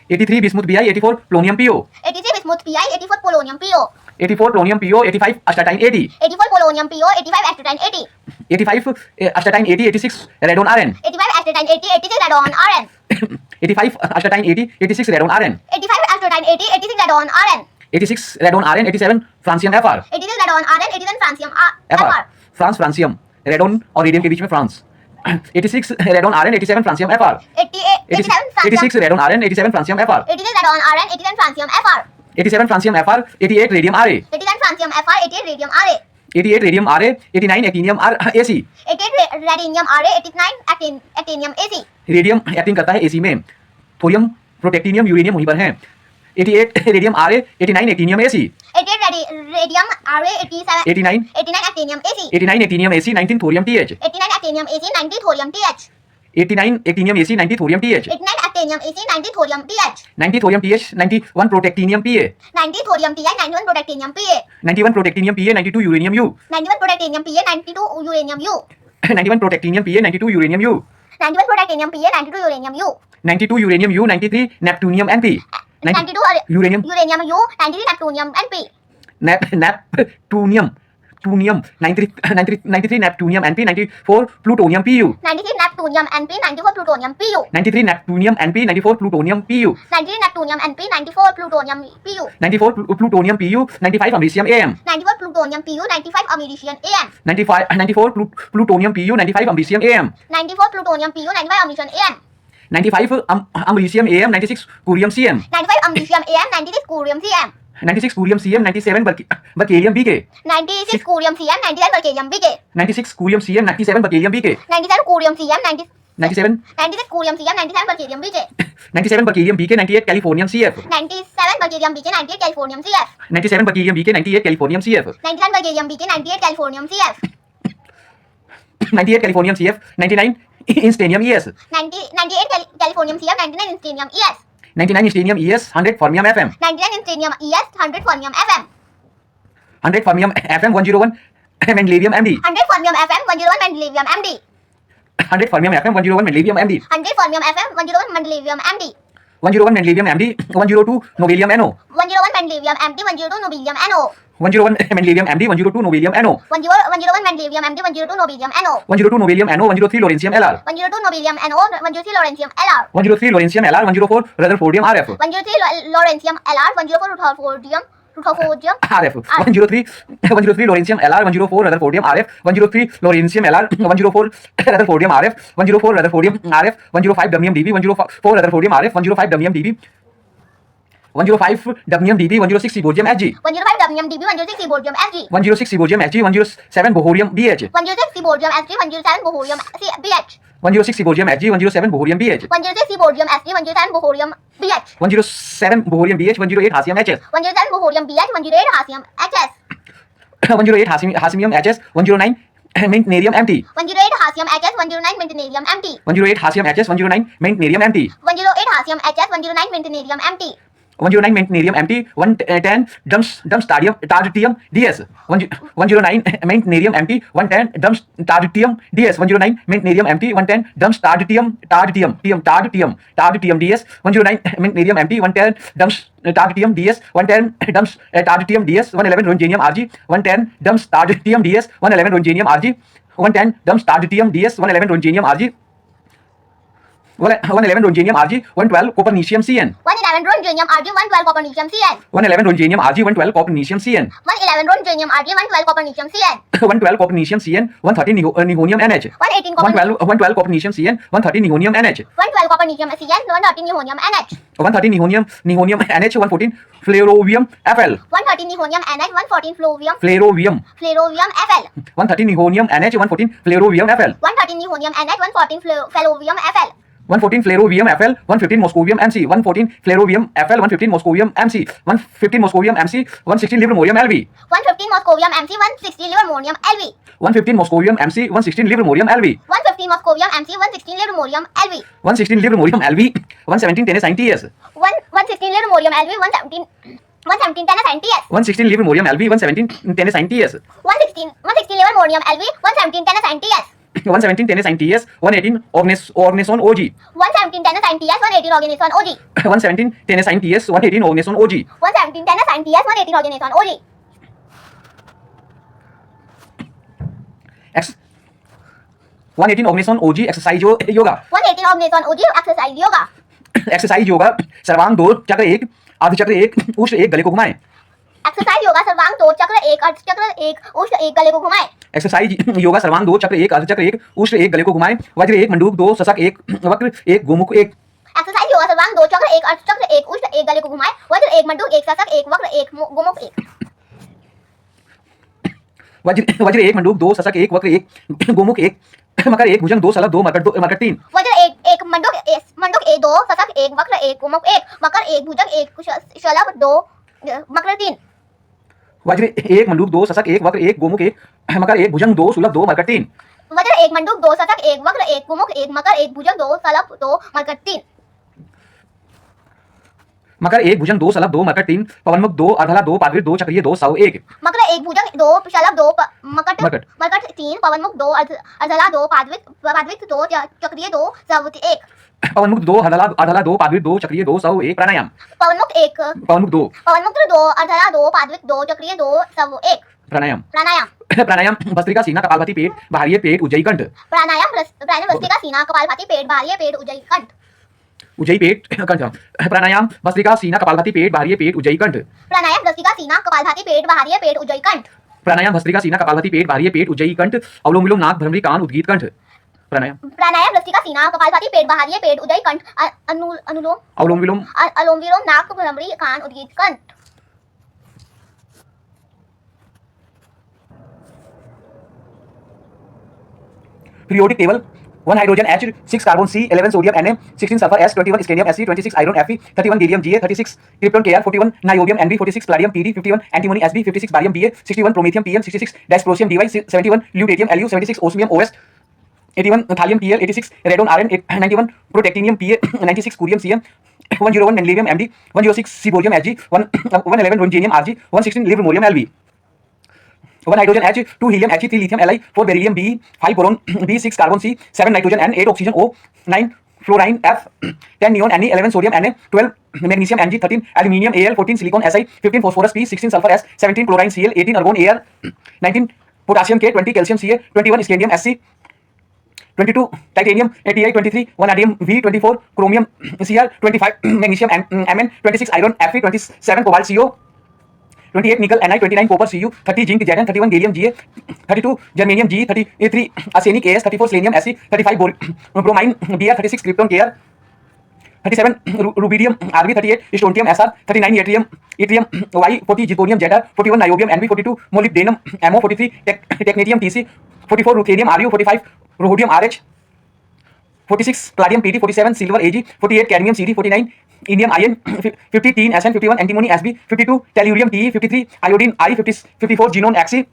83 bismuth BI, 84 polonium PO, 83 bismuth PI, 84 polonium PO, 84 polonium PO, 85 astatine 80, 84 polonium PO, 85 astatine 80, 85 astatine 80, 86 radon RN, 85 astatine 80, 86 radon RN, 85 astatine 80, 86 radon RN, 85 astatine 80, 86 radon RN, 86 radon RN, 87 francium FR, 86 radon RN, 87 francium FR, FR, francium radon और radium के बीच में France 86 radon RN 87 francium FR 86 radon RN 87 francium FR 86 radon RN, 87 francium FR, 87 francium FR 88 radium RA 87 francium FR, 88 radium RA, 88 radium RA 89 actinium R AC 88 radium RA, 89 actinium AC, radium acting करता है AC में thorium protactinium uranium वहीं पर है 88 radium RA 89 actinium AC 88 radium RA, 89 actinium AC, 89 actinium AC 19 thorium TH 89 actinium AC, 90 thorium TH, 89 actinium AC 90 thorium TH 89 actinium AC, 90 thorium TH, 90 thorium TH 91 protactinium PA 90 thorium TI, 91 protactinium PA, 91 protactinium PA 92 uranium U 91 protactinium PA, 92 uranium U, 91 protactinium PA 92 uranium U 91 protactinium PA, 92 uranium U, 92 uranium U 93 neptunium NP 92 uranium uranium U, 93 neptunium NP, neptunium 93 neptunium NP 94 plutonium PU 93 neptunium NP, 94 plutonium PU, 93 neptunium NP 94 plutonium PU 93 neptunium NP, 94 plutonium PU, 94 plutonium PU 95 americium AM 94 plutonium PU, 95 americium AM, 94 plutonium PU 95 americium AM 94 plutonium PU, 95 americium AM, 95 americium am 96 curium CM 95 americium AM, 96 curium CM, 96 curium CM 97 berkelium BK 96 curium CM, 97 berkelium BK, 96 curium CM 97 berkelium BK 97 curium CM, 97 96 curium CM, 97 berkelium BK, 97 berkelium BK 98 californium CF 97 berkelium BK, 98 californium CF, 97 berkelium BK 98 californium CF 97 berkelium BK, 98 californium CF, 98 californium CF 99 einsteinium ES 98 californium CF, 99 instanium ES, 99 strontium ES, 100 fermium FM. 99 strontium ES, 100 fermium FM. 100 fermium FM, 101 mendelevium MD. 100 fermium FM, 101 mendelevium MD. 100 fermium FM, 101 mendelevium MD. 100 fermium FM, 101 mendelevium MD. 101 mendelevium MD, 102 nobelium NO. 101 mendelevium MD, 102 nobelium NO. 101 mendelevium MD, 102 nobelium NO. 101 mendelevium MD, 102 nobelium NO. 102 nobelium NO, 103 lawrencium LR. 102 nobelium NO, 103 lawrencium LR. 103 lawrencium LR, 104 rutherfordium RF. 103 lawrencium LR, 104 rutherfordium RF. 103 lawrencium LR, 104 rutherfordium RF. 103 lawrencium LR, 104 rutherfordium RF. 104 rutherfordium RF. 105 dubnium DB, 104 rutherfordium RF. 105 dubnium DB. 105 dubnium DB, 106 seaborgium Hg. 105 dubnium DB, 106 seaborgium Hg. 106 seaborgium Hg, 107 bohorium BH. 106 seaborgium Hg, 107 bohorium BH. 106 seaborgium Hg, 107 bohorium BH. 106 seaborgium Hg, 107 bohorium BH. 107 bohorium BH, 108 hassium HS. 107 bohorium BH, 108 hassium HS. 108 hassimium HS, 109 mentnerium MT. 108 hassium HS, 109 mentnerium MT. 108 hassium HS, 109 mentnerium MT. 108 hassium HS, 109 mentnerium MT. 109 mentnerium MT, 110 Dumstadium DS. 109 mentnerium MT, 110 Dumstadium DS. 109 mentnerium MT, 110 Dumstadium DS. 109 mentnerium MT, 110 Dumstadium DS. 110 Dumstadium DS. 111 rhodium RG, 110 Dumstadium DS. 111 rhodium RG, 110 Dumstadium DS. 111 rhodium RG. 111 rhodium RG, 112 copernicium CN. 111 rhodium RG, 112 copernicium CN. 111 rhodium RG, 112 copernicium CN. 111 rhodium RG, 112 copernicium CN. 112 copernicium CN, 113 nihonium NH. 118 112 copernicium CN, 113 nihonium NH. 112 copernicium CN, 113 nihonium NH. 113 nihonium NH, 114 flerovium FL. 113 nihonium NH, 114 Flerovium FL. 113 nihonium NH, 114 flerovium FL. 113 nihonium NH, 114 flerovium FL. 114 flerovium FL, 115 moscovium MC. 114 flerovium FL, 115 moscovium MC. 115 moscovium MC, 116 livermorium LV. 115 moscovium MC, 160 livermorium LV. 115 moscovium MC, 116 livermorium LV. 115 moscovium MC, 116 livermorium LV. 116 livermorium LV, 117 tennis TS. 116 livermorium LV, 117 tennis TS. 116 livermorium LV, 117 tennis TS. 116 livermorium LV, 117 tennis TS. 117 tennis TS, 118 Orgneson OG. 117 tennis TS, 118 Orgneson OG. 117 tennis TS, 118 Orgneson OG. 117 tennis TS, 118 Orgneson OG. 118 Orgneson OG exercise yoga. 118 Orgneson OG exercise yoga. Exercise yoga सर्वांग 2 चक्र 1 अर्ध चक्र 1 उष्ण 1 गले को घुमाएं. Exercise yoga सर्वांग 2 चक्र 1 अर्ध चक्र 1 उष्ण 1 गले को घुमाएं. एक्सरसाइज योगा सर्वांग 2 चक्र 1 अर्ध चक्र 1 उष्ण 1 गले को घुमाएं. वज्र 1 मंडूक 2 शशक 1 वक्र 1 गोमुख 1. एक्सरसाइज योगा सर्वांग 2 चक्र 1 अर्ध चक्र 1 उष्ण 1 गले को घुमाएं. वज्र 1 मंडूक 1 शशक 1 वक्र 1 गोमुख 1. वज्र 1 मंडूक 2 शशक 1 वक्र 1 गोमुख 1. मकर 1 भुजंग 2 सलभ 2 मरकट 3. वज्र 1 मंडूक 1 2 शशक 1 वक्र 1 गोमुख 1. मकर 1 भुजंग 1 सलभ 2 मकर 3. वज्र 1 मंडूक 2 शशक 1 वक्र 1 गोमुख 1. मकर 1 भुजंग 2 सुलभ 2 मरकट 3. वज्र 1 मंडूक 2 शशक 1 वक्र 1 गोमुख 1. मकर 1 भुजंग 2 सलभ 2 मरकट 3. मकर 1 भुजंग 2 सलभ 2 मरकट 3. पवनमुख 2 अर्धला 2 पादवित 2 चक्रीय 2 सव 1. मकर 1 भुजंग 2 सलभ 2 मरकट 3. पवनमुख 2 अर्धला 2 पादवित 2 चक्रीय 2 सव 1. पवनमुख 2 अर्धला 2 पादवित 2 चक्रीय 2 सव 1. प्राणायाम. पवनमुख 2 अर्धला 2 पादवित 2 चक्रीय 2 सव 1. प्राणायाम. प्राणायाम भस्त्रिका सीना कपालभाती पेट बाह्य पेट उज्जयी कंठ. प्राणायाम भस्त्रिका सीना कपालभाती पेट बाह्य पेट उज्जयी कंठ. उज्जयी पेट कंठ. प्राणायाम भस्त्रिका सीना कपालभाती पेट बाह्य पेट उज्जयी कंठ. प्राणायाम भस्त्रिका सीना कपालभाती पेट बाह्य पेट उज्जयी कंठ. प्राणायाम भस्त्रिका सीना कपालभाती पेट बाह्य पेट उज्जयी कंठ. अवलोम विलोम नाक भ्रमरी कान उद्गीत कंठ. प्राणायाम भस्त्रिका सीना कपालभाती पेट बाह्य पेट उज्जयी कंठ. अनुलोम अवलोम विलोम नाक भ्रमरी कान उद्गीत कंठ. periodic table 1 hydrogen H, 6 carbon C, 11 sodium Na, 16 sulfur S, 21 scandium Sc, 26 iron Fe, 31 barium Ga, 36 krypton Kr, 41 niobium Nb, 46 palladium Pd, 51 antimony Sb, 56 barium Ba, 61 promethium Pm, 66 dysprosium Dy, 71 lutetium Lu, 76 osmium Os, 81 thallium Pl, 86 radon Rn, 91 protactinium Pa, 96 curium Cm, 101 Mendelevium MD, 106 Ciborium Hg, 111 Rhodium Rg, 116 Livermorium LV, 1 hydrogen H, 2 helium He, 3 lithium Li, 4 beryllium Be, 5 boron B, 6 carbon C, 7 nitrogen N, 8 oxygen O, 9 fluorine F, 10 neon Ne, 11 sodium Na, 12 magnesium Mg, 13 aluminium Al, 14 silicon Si, 15 phosphorus P, 16 sulfur S, 17 chlorine Cl, 18 argon Ar, 19 potassium K, 20 calcium Ca, 21 scandium Sc, 22 titanium 88, 23 vanadium V, 24 chromium Cr, 25 magnesium Mn, 26 iron Fe, 27 cobalt Co, 28 nickel Ni, 29 copper Cu, 30 zinc Zn, 31 gallium Ga, 32 germanium G, 33 arsenic As, 34 selenium Se, 35 bromine Br, 36 krypton Kr, 37 rubidium Rb, 38 strontium Sr, 39 yttrium Y, 40 zirconium Zr, 41 niobium Nb, 42 molybdenum Mo, 43 technetium Tc, 44 ruthenium Ru, 45 rhodium Rh, 46 palladium Pt, 47 silver Ag, 48 cadmium Cd, 49 indium Iron, 50 tin Sn, 51 antimony Sb, 52 tellurium Te, 53 iodine I, 54 xenon Xc,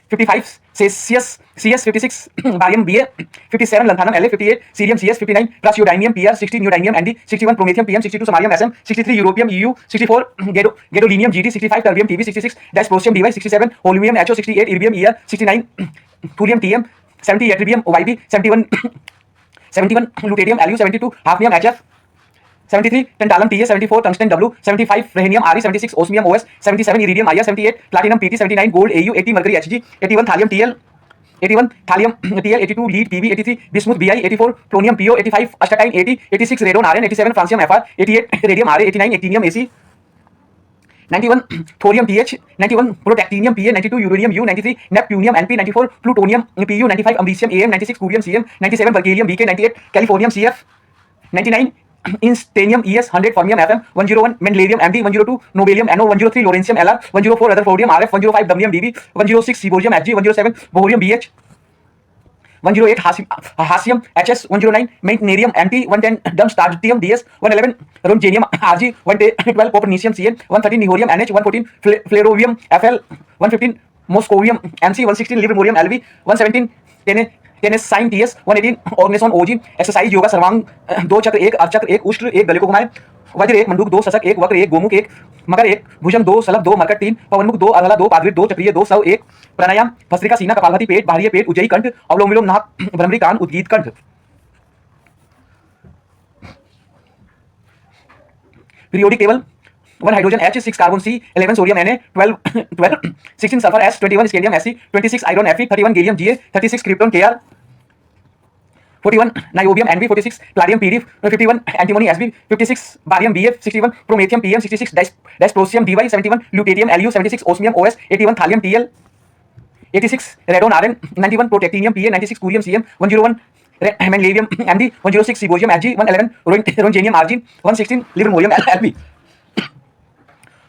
55 Cs, 56 barium Ba, 57 lanthanum La, 58 cerium Cs, 59 praseodymium Pr, 60 neodymium Nd, 61 promethium Pm, 62 samarium Sm, 63 europium Eu, 64 gadolinium Gd, 65 terbium Tb, 66 dysprosium Dy, 67 holmium Ho, 68 erbium Er, 69 thulium Tm, 70 yttrium Yb, 71 lutetium Lu, 72 hafnium Hf, 73 tantalum Ta, 74 tungsten W, 75 rhenium Re, 76 osmium Os, 77 iridium Ir, 78 platinum Pt, 79 gold Au, 80 mercury Hg, 81 thallium Tl, 81 thallium Tl, 82 lead Pb, 83 bismuth Bi, 84 plutonium Po, 85 astatine 80, 86 radon Rn, 87 francium Fr, 88 radium Ra, 89 actinium Ac, 91 thorium Th, 91 protactinium Pa, 92 uranium U, 93 neptunium Np, 94 plutonium Pu, 95 americium Am, 96 curium Cm, 97 berkelium Bk, 98 californium Cf, 99 instanium Es, 100 fermium Fm, 101 mendelevium Md, 102 nobelium No, 103 lawrencium Lr, 104 rutherfordium Rf, 105 dubnium Db, 106 ciborium Hg, 107 bohrium Bh, 108 hassium Hs, 109 meitnerium Mt, 110 dumstrontium Ds, 111 rhodium Rg, 112 copernicium Cn, 113 nihorium Nh, 114 flerovium Fl, 115 moscovium Mc, 116 livermorium Lv, 117 टेनेसाइन TS, 118 ऑर्गेसोन OG. Exercise yoga सर्वांग 2 चक्र 1 अर्धचक्र 1 उष्ट्र 1 गले को घुमाए, वज्र 1 मंडूक 2 शशक 1 वक्र 1 गोमुख 1 मकर 1 भुजंग 2 सलभ 2 मरकट 3 पवनमुख 2 अधला 2 पादवित 2 चक्रीय 2 सव 1 प्राणायाम भस्त्रिका सीना कपालभाति पेट बाह्य पेट उज्जयी कंठ अवलोम विलोम नाक भ्रमरी कान उद्गीत कंठ। Periodic table 1 hydrogen H, 6 carbon C, 11 sodium Na, 12 16 sulphur S, 21 scandium Sc, 26 iron Fe, 31 gallium Ga, 36 krypton Kr, 41 niobium Nb, 46 प्लाटियम Pd, 51 antimony Sb, 56 बारियम Bf, 61 promethium Pm, 66 डायस्प्रोसियम Dy, 71 lutetium Lu, 76 osmium Os, 81 thallium Tl, 86 radon Rn, 91 protactinium Pa, 96 कुरियम Cm, 101 magnesium Md, 106 सिबोजियम Hg, 111 रोंजेनियम Rg, 116 लिवर्मोरियम Lb,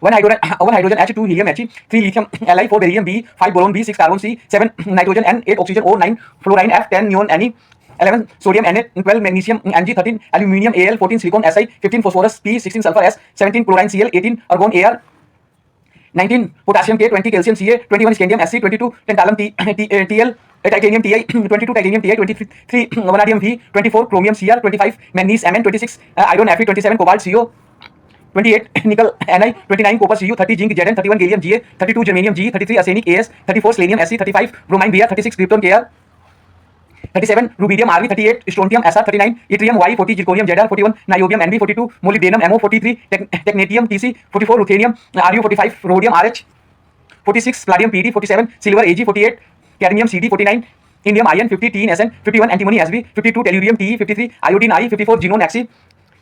1 hydrogen H, 2 helium He, 3 lithium Li, 4 beryllium B, 5 boron B, 6 carbon C, 7 nitrogen N, 8 oxygen O, 9 fluorine F, 10 neon Ne, 11 sodium Na, 12 magnesium Mg, 13 aluminium Al, 14 silicon Si, 15 phosphorus P, 16 sulphur S, 17 chlorine Cl, 18 argon Ar, 19 potassium K, 20 calcium Ca, 21 scandium Sc, 22 टेंटालम Tl, titanium Ti, 22 titanium Ti, 23 vanadium V, 24 chromium Cr, 25 manganese Mn, 26 iron Fe, 27 cobalt Co, 28 निकल Ni, 29 copper Cu, 30 zinc Zn, 31 gallium Ga, 32 germanium G, 33 arsenic As, 34 selenium Sc, 35 bromine Br, 36 krypton Kr, 37 rubidium Rb, 38 strontium Sr, 39 yttrium Y, 40 zirconium Zr, 41 niobium Nb, 42 molybdenum Mo, 43 technetium Tc, 44 ruthenium Ru, 45 rhodium Rh, 46 प्लाटियम Pd, 47 silver Ag, 48 cadmium Cd, 49 indium Iron, 50 tin Sn, 51 antimony Sb, 52 tellurium Te, 53 iodine I, 54 xenon Xc,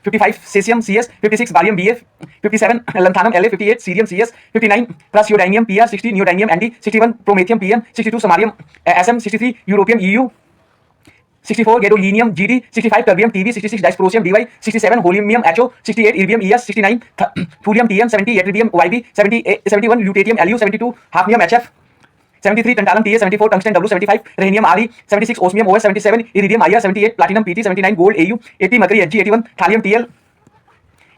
55 cesium Cs, 56 barium Bf, 57 lanthanum La, 58 cerium Cs, 59 praseodymium Pr, 60 neodymium Nd, 61 promethium Pm, 62 samarium Sm, 63 europium Eu, 64 gadolinium Gd, 65 terbium Tb, 66 dysprosium Dy, 67 holmium Ho, 68 erbium Es, 69 thulium Tm, 70 yttrium Yb, 71 lutetium Lu, 72 hafnium Hf, 73 tantalum Ta, 74 tungsten W, 75 rhenium Re, 76 osmium Os, 77 iridium Ir, 78 platinum Pt, 79 gold Au, 80 mercury Hg, 81 thallium Tl,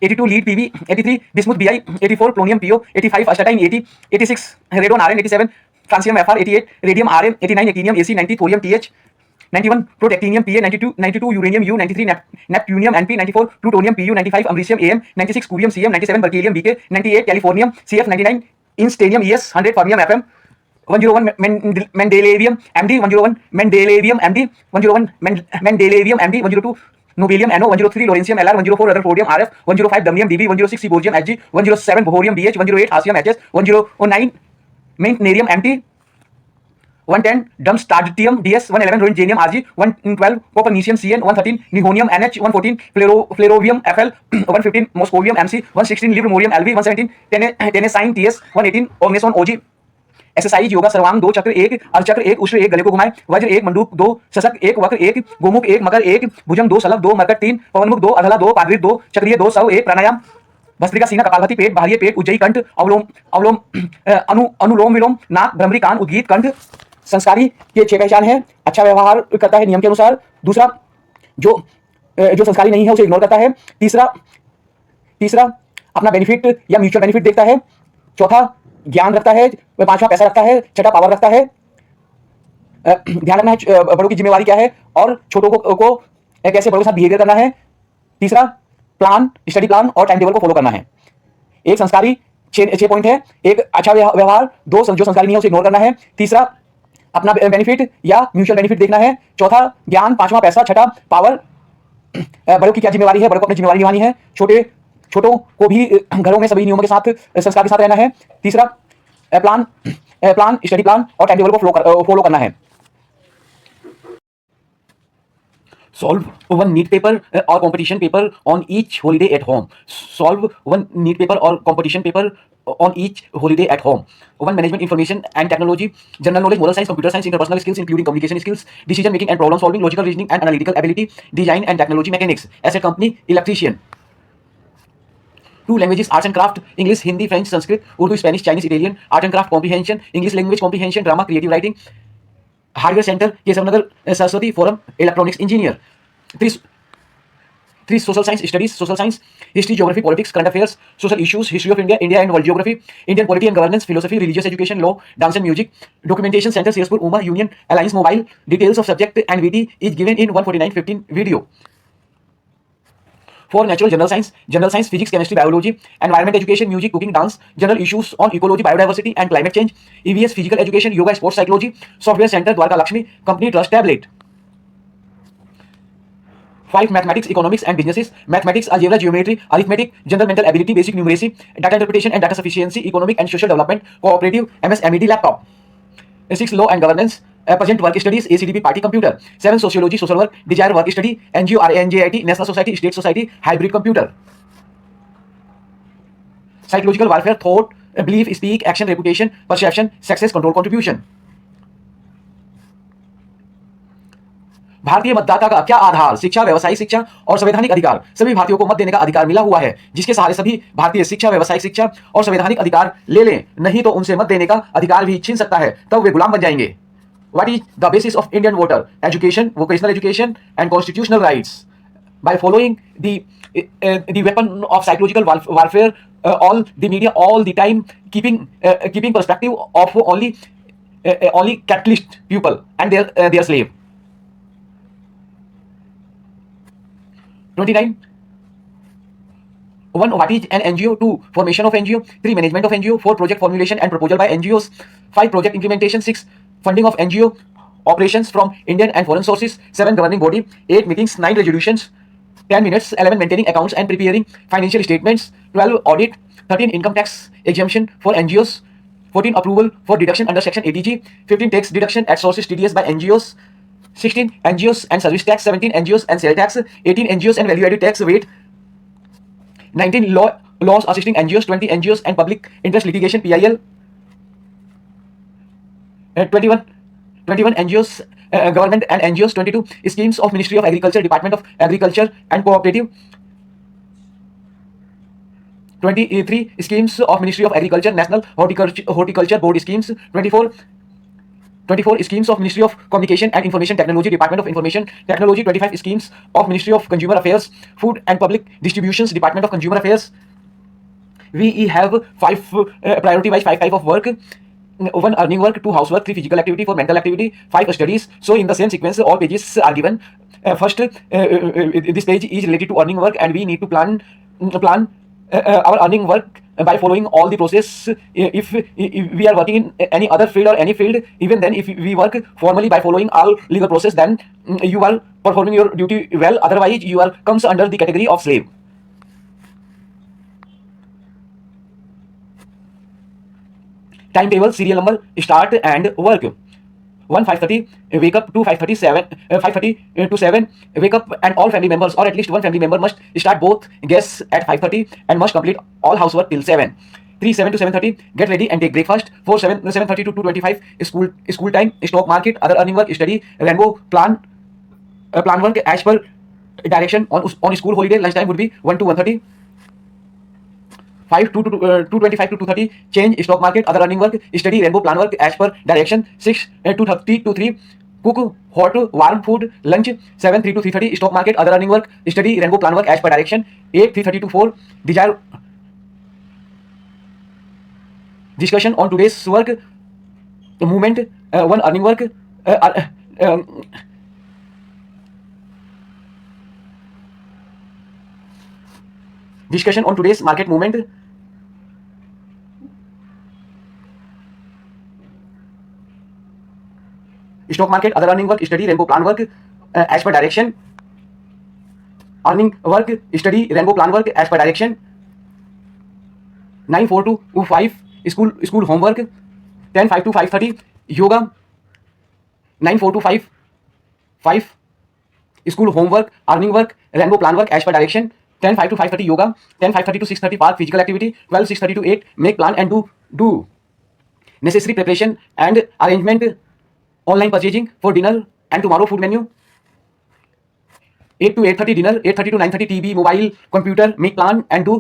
82 lead Pb, 83 bismuth Bi, 84 polonium Po, 85 astatine 80, 86 radon Rn, 87 francium Fr, 88 radium Rm, 89 actinium Ac, 90 thorium Th, 91 protactinium Pa, 92 uranium U, 93 neptunium Np, 94 plutonium Pu, 95 americium Am, 96 curium Cm, 97 berkelium Bk, 98 californium Cf, 99 instanium Es, 100 fermium Fm, 101 mendelevium Md, 101 mendelevium Md, 101 mendelevium Md, 102 nobelium No, 103 lawrencium Lr, 104 rutherfordium Rf, 105 dubnium Db, 106 seaborgium Hg, 107 bohorium Bh, 108 hassium Hs, 109 meitnerium Mt, 110 Darmstadtium DS, 111 Roentgenium Rg, 112 copernicium Cn, 113 nihonium Nh, 114 flerovium Fl, 115 moscovium Mc, 116 livermorium Lv, 117 tennessine Ts, 118 ogneson Og, exercise yoga सर्वांग 2 चक्र 1 अर्धचक्र 1 उष्र 1 गले को घुमाए वज्र 1 मंडूक 2 शशक 1 वक्र 1 गोमुख 1 मकर 1 भुजंग 2 सलभ 2 मरकट 3 पवनमुख 2 अधला 2 पादृत 2 चक्रीय 2 सव 1 प्राणायाम भस्त्रिका सीना कपालभाति पेट बाह्य पेट उज्जयी कंठ अवलोम अवलोम अनुलोम विलोम नाक भ्रमरी कान उद्गीत कंठ। संस्कारी के 6 पहचान है। अच्छा व्यवहार करता है नियम के अनुसार। दूसरा जो संस्कारी नहीं है उसे इग्नोर करता है। तीसरा अपना बेनिफिट या म्यूचुअल बेनिफिट देखता है। चौथा ज्ञान रखता है। पांचवा पैसा रखता है। छठा पावर रखता है। ध्यान रखना है बड़ों की जिम्मेवारी क्या है और छोटों को कैसे बड़ों के साथ बिहेवियर करना है। तीसरा प्लान, स्टडी प्लान और टाइम टेबल को फॉलो करना है। एक संस्कारी 6 पॉइंट है। एक अच्छा व्यवहार, 2 जो संस्कारी नहीं है उसे इग्नोर करना है। तीसरा अपना बेनिफिट या म्यूचुअल बेनिफिट देखना है। चौथा ज्ञान, पांचवा पैसा, छठा पावर, बड़ों की क्या जिम्मेवारी है, बड़ों को अपनी जिम्मेवारी निभानी है, छोटों को भी घरों में सभी नियमों के साथ संस्कार के साथ रहना है। तीसरा प्लान, स्टडी प्लान और टाइम टेबल को फॉलो करना है। Solve one neat paper or competition paper on each holiday at home. Solve one neat paper or competition paper on each holiday at home. One management information and technology, general knowledge, moral science, computer science, interpersonal skills including communication skills, decision making and problem solving, logical reasoning and analytical ability, design and technology, mechanics, asset company, electrician. 2 languages, arts and craft, English, Hindi, French, Sanskrit, Urdu, Spanish, Chinese, Italian, art and craft comprehension, English language comprehension, drama, creative writing, hardware centre Keshavnagar, Saraswati forum, electronics engineer. 3 social science studies, social science, history, geography, politics, current affairs, social issues, history of India, India and world geography, Indian polity and governance, philosophy, religious education, law, dance and music, documentation centre, सीएसपुर, Uma, union, alliance mobile, details of subject and VT is given in 149:15 video. 4 natural general science, physics, chemistry, biology, environment education, music, cooking, dance, general issues on ecology, biodiversity and climate change, EVS, physical education, yoga, sports psychology, software center, Dwarka Lakshmi, company trust tablet. 5 mathematics, economics and businesses, mathematics, algebra, geometry, arithmetic, general mental ability, basic numeracy, data interpretation and data sufficiency, economic and social development, cooperative, MS, MED, laptop. 6 law and governance, present work studies, ACDP, party computer. 7 sociology, social work, desire work study, NGO, RANJIT, national society, state society, hybrid computer. Psychological warfare, thought, belief, speak, action, reputation, perception, success, control, contribution. भारतीय मतदाता का क्या आधार? शिक्षा, व्यावसायिक शिक्षा और संवैधानिक अधिकार। सभी भारतीयों को मत देने का अधिकार मिला हुआ है, जिसके सहारे सभी भारतीय शिक्षा, व्यावसायिक शिक्षा और संवैधानिक अधिकार ले लें, नहीं तो उनसे मत देने का अधिकार भी छीन सकता है, तब वे गुलाम बन जाएंगे। What is the basis of Indian voter? Education, vocational education, and constitutional rights. By following the weapon of psychological warfare, all the media, all the time, keeping perspective of only capitalist people and their slave. 29. 1. What is an NGO? 2. Formation of NGO. 3. Management of NGO. 4. Project formulation and proposal by NGOs. 5. Project implementation. 6. Funding of NGO operations from Indian and foreign sources. 7. Governing body. 8. Meetings. 9. Resolutions. 10 minutes. 11. Maintaining accounts and preparing financial statements. 12. Audit. 13. Income tax exemption for NGOs. 14. Approval for deduction under section 80G. 15. Tax deduction at sources TDS by NGOs. 16. NGOs and service tax. 17. NGOs and sale tax. 18. NGOs and value added tax weight. 19. Laws assisting NGOs. 20. NGOs and public interest litigation PIL. 21 NGOs, government and NGOs. 22 schemes of Ministry of Agriculture, Department of Agriculture and Cooperative. 23 schemes of Ministry of Agriculture, National Horticulture Board schemes. 24 schemes of Ministry of Communication and Information Technology, Department of Information Technology. 25 schemes of Ministry of Consumer Affairs, Food and Public Distributions, Department of Consumer Affairs. We have 5 priority wise 5 type of work. 1 earning work, 2 housework, 3 physical activity, 4 mental activity, 5 studies. So in the same sequence all pages are given. First this page is related to earning work and we need to plan our earning work by following all the process. If we are working in any other field or any field, even then if we work formally by following all legal process, then you are performing your duty well, otherwise you are comes under the category of slave. Timetable, serial number, start and work. 1 5:30 wake up, 2 5:30 to 7 wake up, and all family members or at least one family member must start both guests at 5:30 and must complete all housework till 7. 3 7 to 7:30 get ready and take breakfast. 4 7:30 to 2:25 school time, stock market, other earning work, study, rainbow plan work as per direction. On school holiday lunch time would be 1 to 1:30. 5 2:25 to 2:30 change, stock market, other earning work, study, rainbow plan work as per direction. 6 2:30 to 3 cook hot warm food lunch. 7 3 to 3:30 stock market, other earning work, study, rainbow plan work as per direction. 8 3:30 to 4 desire discussion on today's work movement. 1 earning work, discussion on today's market movement. Stock market, other earning work, study, rainbow plan work as per direction. Earning work, study, rainbow plan work as per direction. 9 4 to 5 school homework. 10 5 to 5:30 yoga. 9 4 to 5 school homework, earning work, rainbow plan work as per direction. 10 5 to 5:30 yoga. 10 5:30 to 6:30 park physical activity. 12 6:30 to 8 make plan and do necessary preparation and arrangement. Online purchasing for dinner and tomorrow food menu. 8 to 8:30 dinner. 8:30 to 9:30 TV, mobile, computer, make plan and do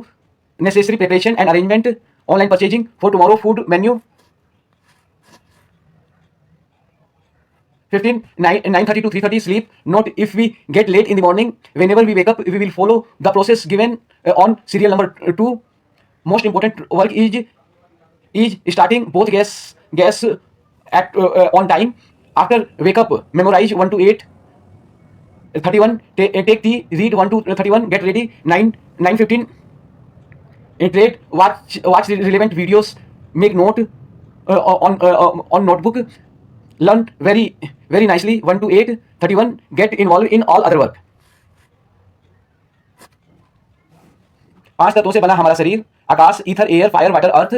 necessary preparation and arrangement. Online purchasing for tomorrow food menu. 15 9:30 to 3:30 sleep. Note, if we get late in the morning, whenever we wake up, we will follow the process given on serial number 2. Most important work is starting both gas at on time. After wake up, memorize 1 to 8 31. Take tea, read 1 to 31. Get ready 9:15. Trade, watch relevant videos, make note on notebook. Learn very nicely 1 to 8 31. Get involved in all other work. 5 तत्वों से बना हमारा शरीर, आकाश, ether, air, fire, water, अर्थ।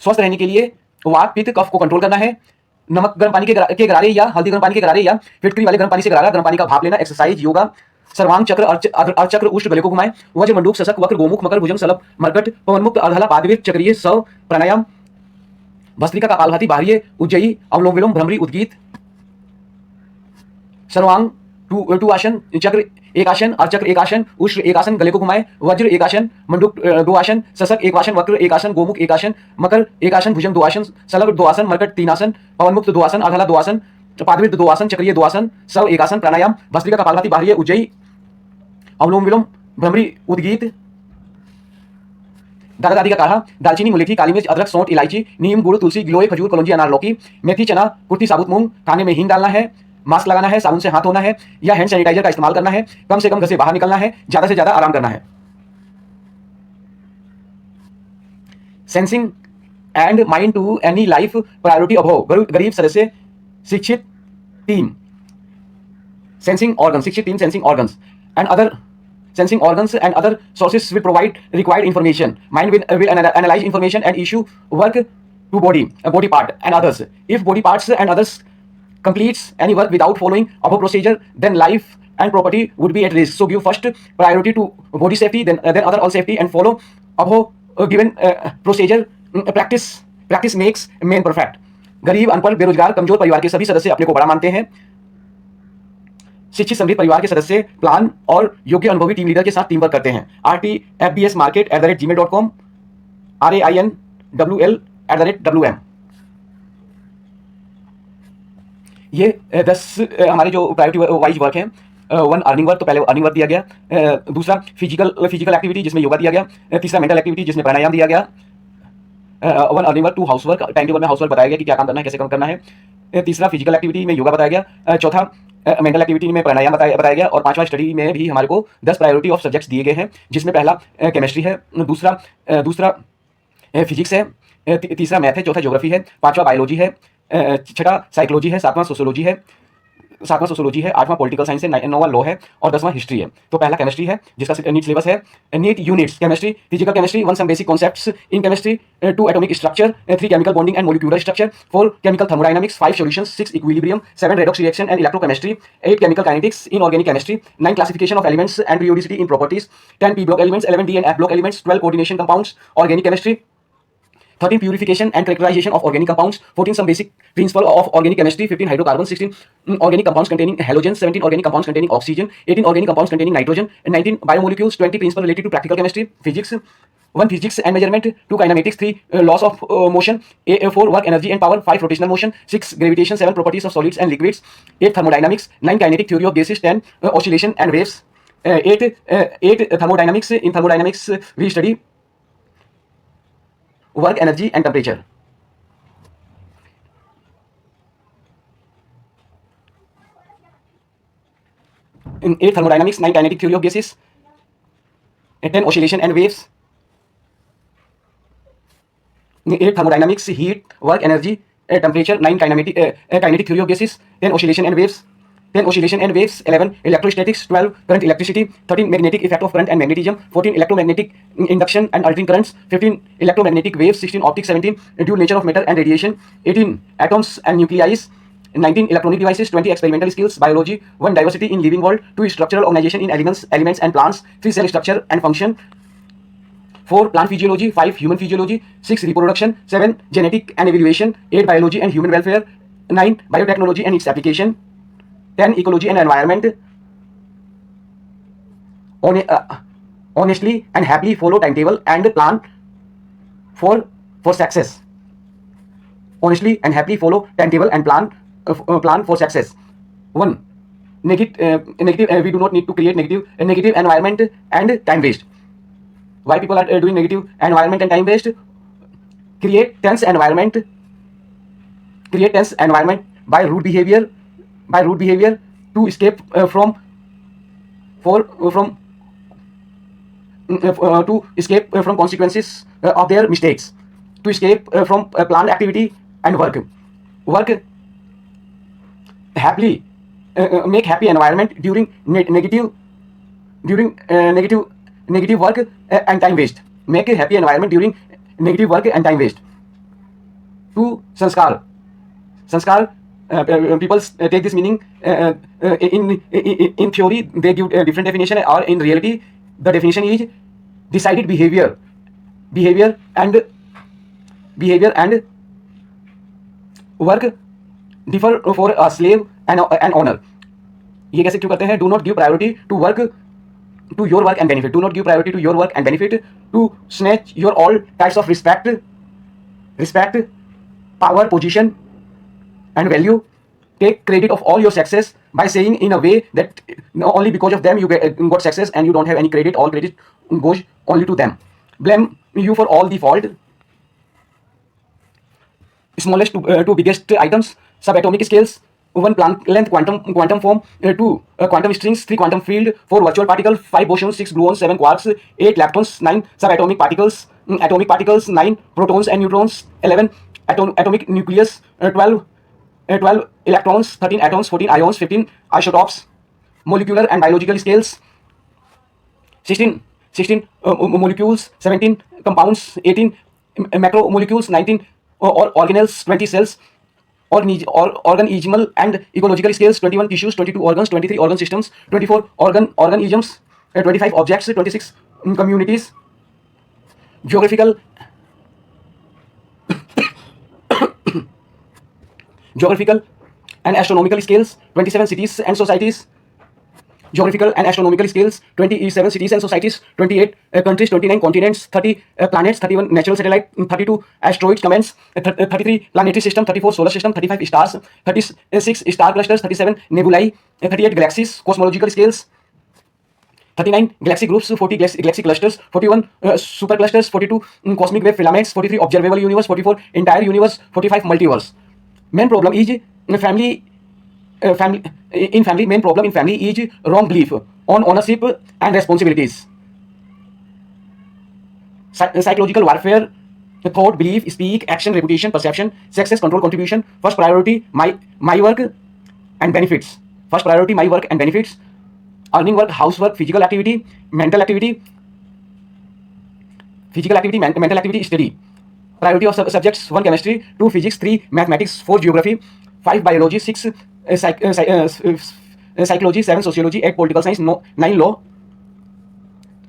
स्वस्थ रहने के लिए वात, पित्त, कफ को कंट्रोल करना है। नमक गर्म पानी के गरारे या हल्दी गर्म पानी के गरारे या फिटकरी वाले गर्म पानी से गरारा, गर्म पानी का भाप लेना। एक्सरसाइज, योगा, सर्वांग चक्र, अर्चक्र, उष्ट, गले को घुमाएं। वज्र, मंडूक, सशक, वक्र, गोमुख, मकर, भुजंग, सलभ, मरकट, पवनमुक्त, अर्धला, पादवीर, चक्रीय, सव, प्राणायाम, भस्त्रिका, कपालभाति, बाह्य, उज्जयी, अवलोम विलोम, भ्रमरी, उद्गीत। सर्वांग 2 आसन, चक्र 1 आसन, अर्चक्र 1 आसन, उष्ट 1 आसन, गले को घुमाएं। वज्र 1 आसन, मंडूक 2 आसन, सशक 1 आसन, वक्र 1 आसन, गोमुख 1 आसन, मकर 1 आसन, भुजंग 2 आसन, सलभ 2 आसन, मरकट 3 आसन, पवनमुक्त 2 आसन, अर्धला 2 आसन, पादवीर 2 आसन, चक्रीय 2 आसन, सव 1 आसन, प्राणायाम, भस्त्रिका, कपालभाति, बाह्य, उज्जयी, अवलोम विलोम, भ्रमरी, उद्गीत। दादा दादी का काढ़ा, दालचीनी, मुलेठी, काली मिर्च, अदरक, सौंठ, इलायची, नीम, गुड़, तुलसी, गिलोय, खजूर, कलौंजी, अनार, लौकी, मेथी, चना, कुर्थी, साबुत मूंग। खाने में हींग डालना है, मास्क लगाना है, साबुन से हाथ धोना है या हैंड सैनिटाइजर का इस्तेमाल करना है। कम से कम घर से बाहर निकलना है, ज्यादा से ज्यादा आराम करना है। Sensing and mind to any life priority above. गरीब सदस्य, शिक्षित 3 सेंसिंग ऑर्गन्स, शिक्षित 3 sensing organs and other sensing organs and other sources will provide required information. Mind will analyze information and issue work to body part and others. If body parts and others completes any work without following above procedure, then life and property would be at risk. So give first priority to body safety, then other all safety, and follow above given procedure. Practice makes man perfect. गरीब, अनपढ़, बेरोजगार, कमजोर परिवार के सभी सदस्य अपने को बड़ा मानते हैं। शिक्षित समृद्ध परिवार के सदस्य प्लान और योग्य अनुभवी टीम लीडर के साथ टीम वर्क करते हैं। rtfbsmarket@gmail.com, rainwl@wm। ये 10 हमारे जो प्रायोरिटी वाइज वर्क हैं। 1 अर्निंग वर्क, तो पहले अर्निंग वर्क दिया गया। दूसरा फिजिकल एक्टिविटी जिसमें योगा दिया गया। तीसरा मेंटल एक्टिविटी जिसमें प्राणायाम दिया गया। One earning work, two house work, time table में हाउस वर्क बताया गया कि क्या काम करना है, कैसे काम करना है। तीसरा फिजिकल एक्टिविटी में योगा बताया गया। चौथा मेंटल एक्टिविटी में प्राणायाम बताया गया। और पांचवा स्टडी में भी हमारे को 10 प्रायोरिटी ऑफ सब्जेक्ट्स दिए गए हैं, जिसमें पहला केमिस्ट्री है, दूसरा फिजिक्स है, तीसरा मैथ है, चौथा ज्योग्राफी है, पांचवा बायोलॉजी है, छठा साइकोलॉजी है, सातवां सोशियोलॉजी है, आठवां पॉलिटिकल साइंस है, नौवां लॉ है और 10वां हिस्ट्री है। तो पहला केमिस्ट्री है, जिसका नीट सिलेबस है, NEET units chemistry, physical chemistry, one some basic concepts in chemistry, 2 atomic structure, 3 chemical bonding and molecular structure, 4 chemical thermodynamics, 5 solutions, 6 equilibrium, 7 redox reaction and electrochemistry, 8 chemical kinetics in organic chemistry, 9 classification of elements and periodicity in properties, 10 p block elements, 11 d and f block elements, 12 coordination compounds, organic chemistry, 13 purification and characterization of organic compounds, 14 some basic principle of organic chemistry, 15 hydrocarbons, 16 organic compounds containing halogens, 17 organic compounds containing oxygen, 18 organic compounds containing nitrogen, and 19 biomolecules, 20 principles related to practical chemistry, physics, 1 physics and measurement, 2 kinematics, 3 laws of motion, 4 work energy and power, 5 rotational motion, 6 gravitation, 7 properties of solids and liquids, 8 thermodynamics, 9 kinetic theory of gases, 10 oscillation and waves, 8 thermodynamics. In thermodynamics we study work energy and temperature. In 8 thermodynamics, 9 kinetic theory of gases, 10 oscillation and waves. In 8 thermodynamics, heat, work energy, temperature, 9 kinetic theory of gases, 10 oscillation and waves. 10 oscillation and waves, 11 electrostatics, 12 current electricity, 13 magnetic effect of current and magnetism, 14 electromagnetic induction and altering currents, 15 electromagnetic waves, 16 optics, 17 dual nature of matter and radiation, 18 atoms and nuclei, 19 electronic devices, 20 experimental skills, biology, 1 diversity in living world, 2 structural organization in elements and plants, 3 cell structure and function, 4 plant physiology, 5 human physiology, 6 reproduction, 7 genetic and evaluation, 8 biology and human welfare, 9 biotechnology and its application, 10 ecology and environment. Honestly and happily follow timetable and plan for success. Honestly and happily follow timetable and plan for success. 1 negative we do not need to create negative environment and time waste. Why people are doing negative environment and time waste? Create tense environment by rude behavior to escape from consequences of their mistakes, to escape from planned activity and work happily, make happy environment during negative work and time waste. Make a happy environment during negative work and time waste. 2 sanskar. People take this meaning in theory they give a different definition, or in reality the definition is decided behavior and work differ for a slave and owner. ये कैसे क्यों करते हैं? Do not give priority to your work and benefit. Do not give priority to your work and benefit. To snatch your all types of respect, power, position and value. Take credit of all your success by saying in a way that only because of them you got success and you don't have any credit. All credit goes only to them. Blame you for all the fault. Smallest to biggest items, subatomic scales, 1 Planck length quantum form, 2 quantum strings, 3 quantum field, 4 virtual particles, 5 bosons, 6 gluons, 7 quarks, 8 leptons, 9 subatomic particles, atomic particles, 9 protons and neutrons, 11 atomic nucleus, 12 electrons, 13 atoms, 14 ions, 15 isotopes, molecular and biological scales, 16 molecules, 17 compounds, 18 macromolecules, 19 organelles, 20 cells, organismal and ecological scales, 21 tissues, 22 organs, 23 organ systems, 24 organisms, 25 objects, 26 communities, geographical and astronomical scales, 27 cities and societies. Geographical and astronomical scales, 27 cities and societies, 28 countries, 29 continents, 30 planets, 31 natural satellite, 32 asteroids, comets, 33 planetary system, 34 solar system, 35 stars, 36 star clusters, 37 nebulae, 38 galaxies. Cosmological scales, 39 galaxy groups, 40 galaxy clusters, 41 super clusters, 42 cosmic wave filaments, 43 observable universe, 44 entire universe, 45 multiverse. Main problem is family. Main problem in family is wrong belief on ownership and responsibilities. Psychological warfare, thought, belief, speak, action, reputation, perception, success, control, contribution. First priority, my work and benefits. First priority, my work and benefits. Earning work, housework, physical activity, mental activity. Physical activity, mental activity, study. Priority of subjects: 1 chemistry, 2 physics, 3 mathematics, 4 geography, 5 biology, 6 psychology, 7 sociology, 8 political science, 9 law,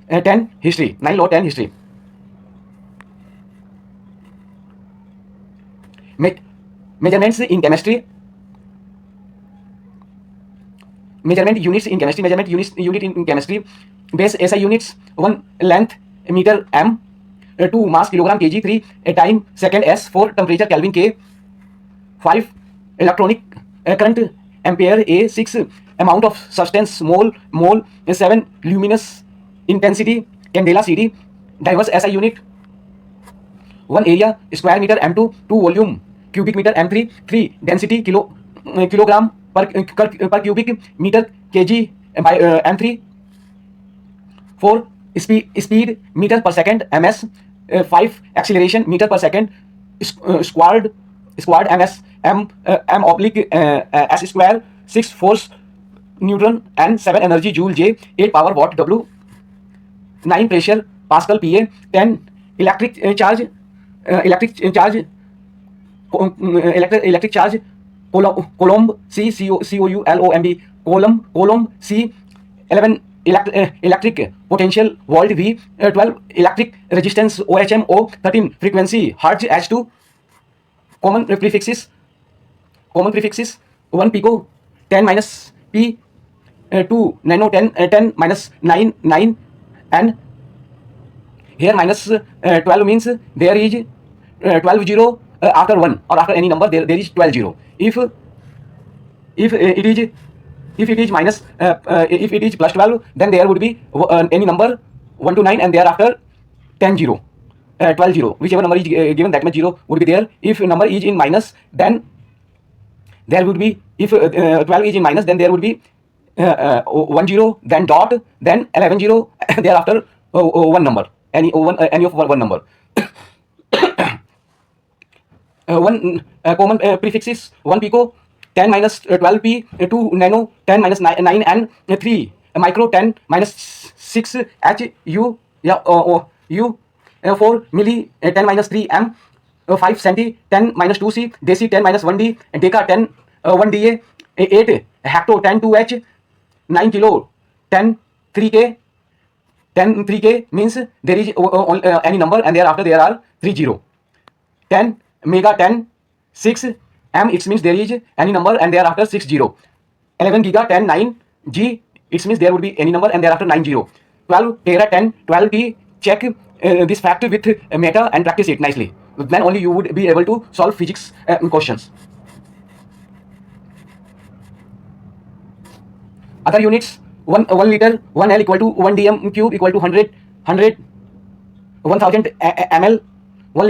10 history. 9 law, 10 history. Measurements in chemistry. Measurement units in chemistry. Measurement unit in chemistry. Base SI units: 1 length meter m, 2 mass kilogram kg, 3 time second s, 4 temperature Kelvin K, 5 electronic current ampere A, 6 amount of substance mole, 7 luminous intensity candela CD. Diverse SI unit: 1 area square meter m2, 2 volume cubic meter m3, 3 density kilogram per cubic meter kg by m3, 4 speed meter per second ms, 5 acceleration meter per second squared ms m oblique s square, 6 force Newton and 7 energy joule J, 8 power watt W, 9 pressure Pascal PA, 10 electric charge Coulomb C Coulomb Coulomb C, 11 electric potential volt V, 12 electric resistance OHM, 13 frequency hertz H2. Common prefixes: 1 pico 10 minus P, 2 nano 10 minus 9 and here minus 12 means there is 12 zero after 1 or after any number there is 12 zero. If it is minus if it is plus 12, then there would be any number 1 to 9 and thereafter 10 zero, 12 zero, whichever number is given, that much zero would be there. If number is in minus, then there would be, if 12 is in minus, then there would be 1 0, then dot, then 11 0, thereafter one number, any of one number. One common prefixes: 1 pico 10 minus 12 p, 2 nano 10 minus 9 and 3 micro 10 minus 6 h u, u, 4 milli 10 minus 3 m, 5 centi 10 minus 2 c, deci 10 minus 1 d, deca 10 1 da, 8 hecto 10 2 h, 9 kilo 10 3 k. 10 3k means there is any number and thereafter there are 3 0. 10 mega 10 6 m, it means there is any number and thereafter 6 0. 11 giga 10 9 g, it means there would be any number and thereafter 9 0. 12 tera 10 12 t. Check this fact with meta and practice it nicely, then only you would be able to solve physics questions. Other units: 1 liter 1 L equal to 1 dm cube equal to 100 1000 ml. 1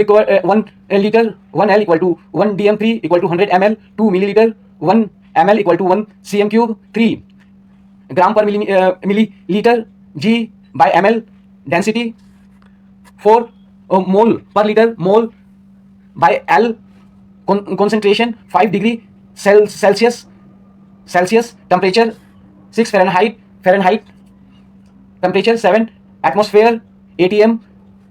liter 1 L equal to 1 dm3 equal to 100 ml. 2 milliliter 1 ml equal to 1 cm cube. 3 gram per milliliter G by ml density. 4 mole per liter mole by L concentration. 5 degree Celsius temperature. 6 Fahrenheit temperature. 7 atmosphere atm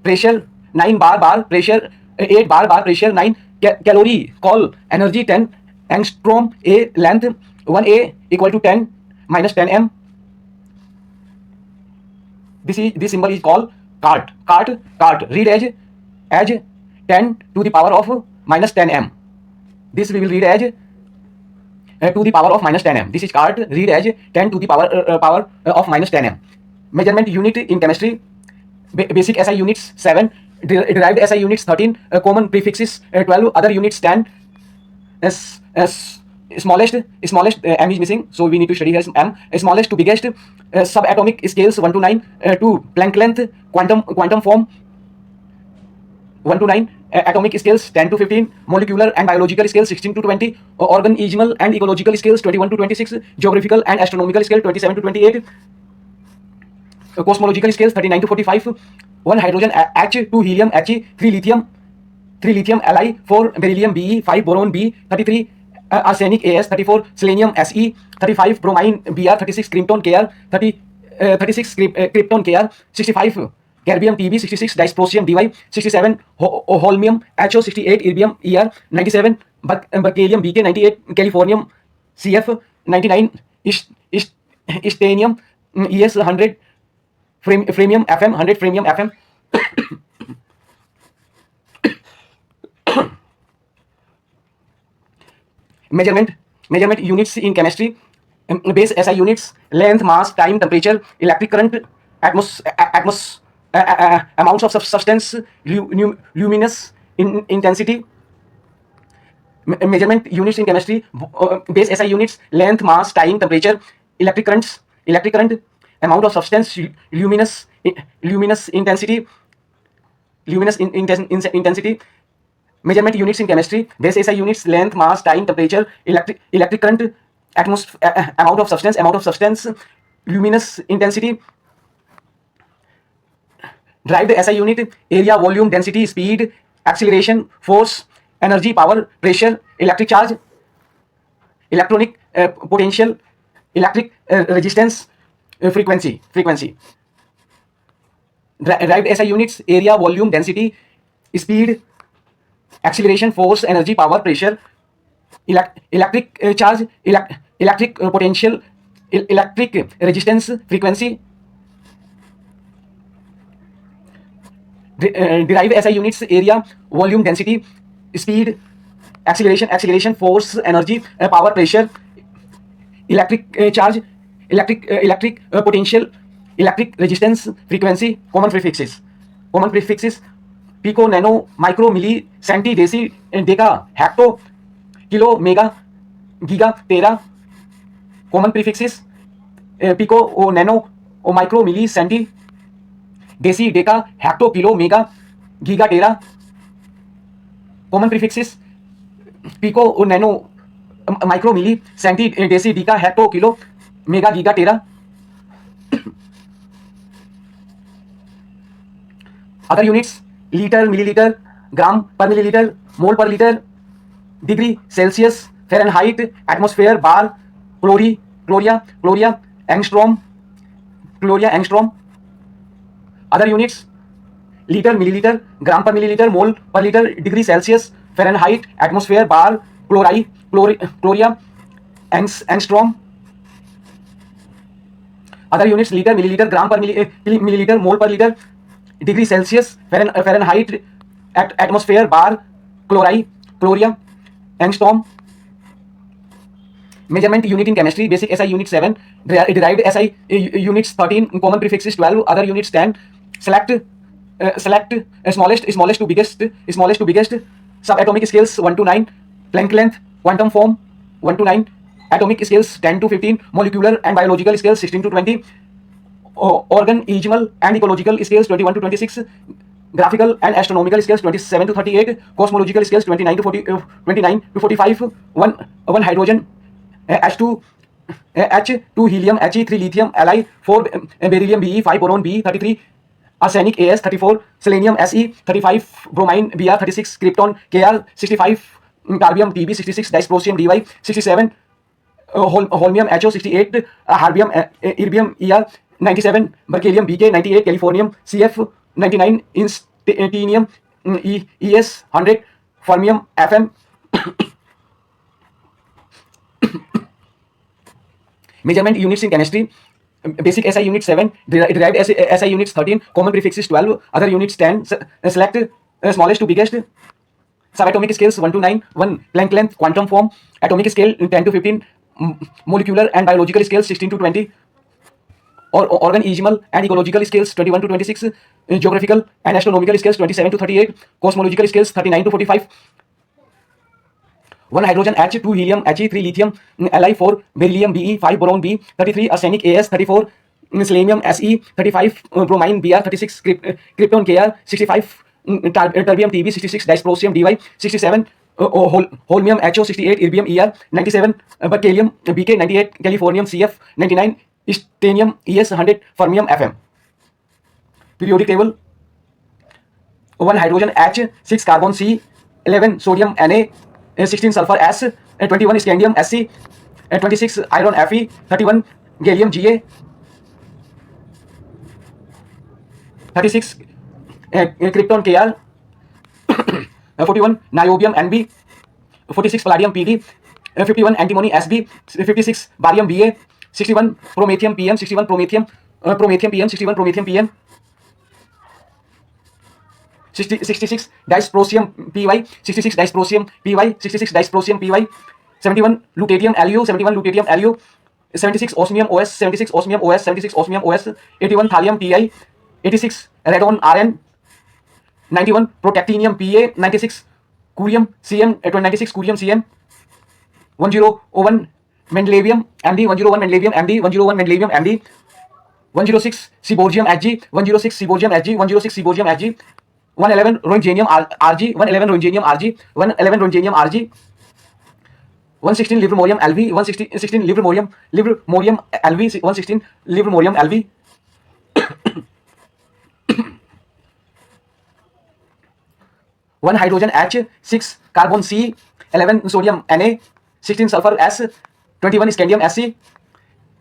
pressure. 9 bar pressure. 8 bar pressure. 9 calorie call energy. 10 angstrom a length. 1 a equal to 10 minus 10 m. This symbol is called cart. Read as 10 to the power of minus 10 m. This we will read as to the power of minus 10 m. This is cart. Read as 10 to the power of minus 10 m. Measurement unit in chemistry: basic SI units 7, derived SI units 13, common prefixes 12, other units 10, smallest m is missing, so we need to study here m. Smallest to biggest subatomic scales 1 to 9 to Planck length, quantum form 1 to 9, atomic scales 10 to 15, molecular and biological scales 16 to 20, organismal and ecological scales 21 to 26, geographical and astronomical scale 27 to 28, cosmological scales 39 to 45, 1 hydrogen H, 2 helium He, 3 lithium Li, 4 beryllium Be, 5 boron B, 33 arsenic As, 34 selenium Se, 35 bromine Br, 36 krypton Kr, 36 krypton Kr, 65 Garbium Tb, 66 dysprosium Dy, 67 holmium Ho, 68 erbium Er, 97 berkelium Bk, 98 californium Cf, 99 istanium Es, 100 freemium Fm, 100 freemium Fm. Measurement units in chemistry, base SI units, length, mass, time, temperature, electric current, amounts of substance, luminous intensity. Measurement units in chemistry, base SI units, length, mass, time, temperature, electric current, amount of substance, luminous intensity. Measurement units in chemistry, base SI units, length, mass, time, temperature, electric current, amount of substance, luminous intensity. Derived SI unit, area, volume, density, speed, acceleration, force, energy, power, pressure, electric charge, electronic potential, electric resistance, frequency. Derived SI units, area, volume, density, speed, acceleration, force, energy, power, pressure, electric charge, electric potential, electric resistance, frequency. Derived SI units, area, volume, density, speed, acceleration, force, energy, power, pressure, electric charge, electric potential, electric resistance, frequency. Common prefixes: pico, nano, micro, milli, centi, deci, deca, hecto, kilo, mega, giga, tera. Common prefixes: pico, nano, micro, milli, centi, deci, deca, hecto, kilo, mega, giga, tera. Common prefixes: pico, nano, micro, milli, centi, deci, deca, hecto, kilo, mega, giga, tera. Other units: liter, milliliter, gram per milliliter, mole per liter, degree Celsius, Fahrenheit, atmosphere, bar, gloria, angstrom. Other units: liter, milliliter, gram per milliliter, mole per liter, degree Celsius, Fahrenheit, atmosphere, bar, gloria, angstrom. Other units: liter, milliliter, gram per milliliter, mole per liter, degree Celsius, Fahrenheit, atmosphere, bar, gloria, angstrom. Measurement unit in chemistry: basic SI unit 7, derived SI units 13, common prefixes 12, other units 10. Select smallest to biggest, subatomic scales 1 to 9, Planck length, quantum form 1 to 9, atomic scales 10 to 15, molecular and biological scales 16 to 20, organismal and ecological scales 21 to 26, graphical and astronomical scales 27 to 38, cosmological scales 29 to 45, 1 hydrogen H2 helium He, 3 lithium Li, 4 beryllium Be, 5 boron B, 33 arsenic As, 34 selenium Se, 35 bromine Br, 36 krypton Kr, 65 garbium Tb, 66 dysprosium Dy, 67 holmium Ho, 68 erbium Er, 97 berkelium Bk, 98 californium Cf, 99 instantinium Es, 100 fermium Fm. Measurement units in chemistry: basic SI unit 7, derived SI units 13, common prefixes 12, other units 10. Select smallest to biggest, subatomic scales 1 to 9, 1 Planck length, quantum form, atomic scale 10 to 15, molecular and biological scales 16 to 20, organismal and ecological scales 21 to 26, geographical and astronomical scales 27 to 38, cosmological scales 39 to 45, 1 hydrogen H, 2 helium He, 3 lithium Li, 4 beryllium Be, 5 boron B, 33 arsenic As, 34 selenium Se, 35 bromine Br, 36 krypton Kr, 65 terbium Tb, 66 dysprosium Dy, 67 holmium Ho, 68 erbium Er, 97 berkelium Bk, 98 californium Cf, 99 stanium Es, 100 fermium Fm. Periodic table: 1 hydrogen H, 6 carbon C, 11 sodium Na, 16 sulfur S, 21 scandium Sc, 26 iron Fe, 31 gallium Ga, 36 krypton Kr, 41 niobium Nb, 46 palladium Pd, 51 antimony Sb, 56 barium Ba, 61 promethium Pm, 61 promethium Pm, 61 promethium Pm, 66 dysprosium Py, 66 dysprosium Py, 66 dysprosium Py, 71 lutetium Lu, 71 lutetium Lu, 76 osmium Os, 76 osmium Os, 76 osmium Os, 81 thallium Ti, 86 radon Rn, 91 protactinium Pa, 96 curium Cm, 96 curium Cm, 101 mendelevium Md, 101 mendelevium Md, 101 mendelevium Md, 106 seaborgium Hg, 106 seaborgium Hg, 106 seaborgium Hg, 111 roentgenium Rg, 111 roentgenium Rg, 111 roentgenium Rg, 116 livermorium Lv, 116 livermorium Lv, 116 livermorium Lv, 1 hydrogen H, 6 carbon C, 11 sodium Na, 16 sulfur S, 21 scandium Sc,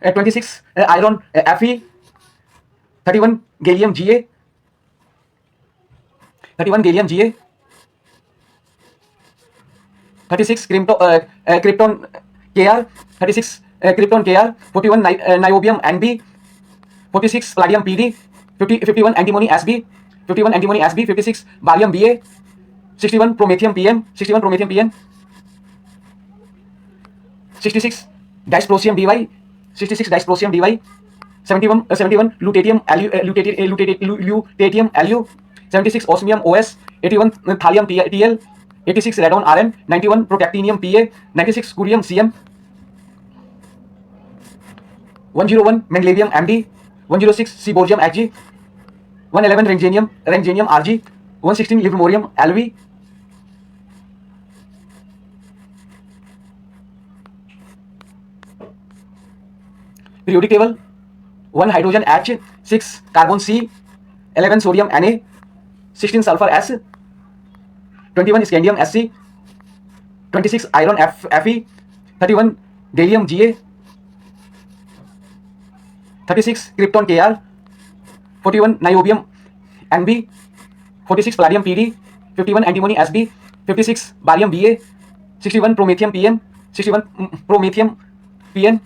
26 iron Fe, 31 gallium Ga, 31 gallium Ga, 36 krypton Kr, 36 krypton Kr, 41 niobium Nb, 46 palladium Pd, 51 antimony Sb, 51 antimony Sb, 56 barium Ba, 61 promethium Pm, 61 promethium Pm, 66 dysprosium Dy, 66 dysprosium Dy, 71 lutetium Lu, 76 osmium Os, 81 thallium Tl, 86 radon Rn, 91 protactinium Pa, 96 curium Cm, 101 mendelevium Md, 106 seaborgium Hg, 111 rhenium Rg, 116 livermorium Lv, 'Periodic table: 1 hydrogen H, 6 carbon C, 11 sodium Na, 16 sulfur S, 21 scandium Sc, 26 iron Fe, 31 gallium Ga, 36 krypton Kr, 41 niobium Nb, 46 palladium Pd, 51 antimony Sb, 56 barium Ba, 61 promethium Pm, 61 promethium Pn,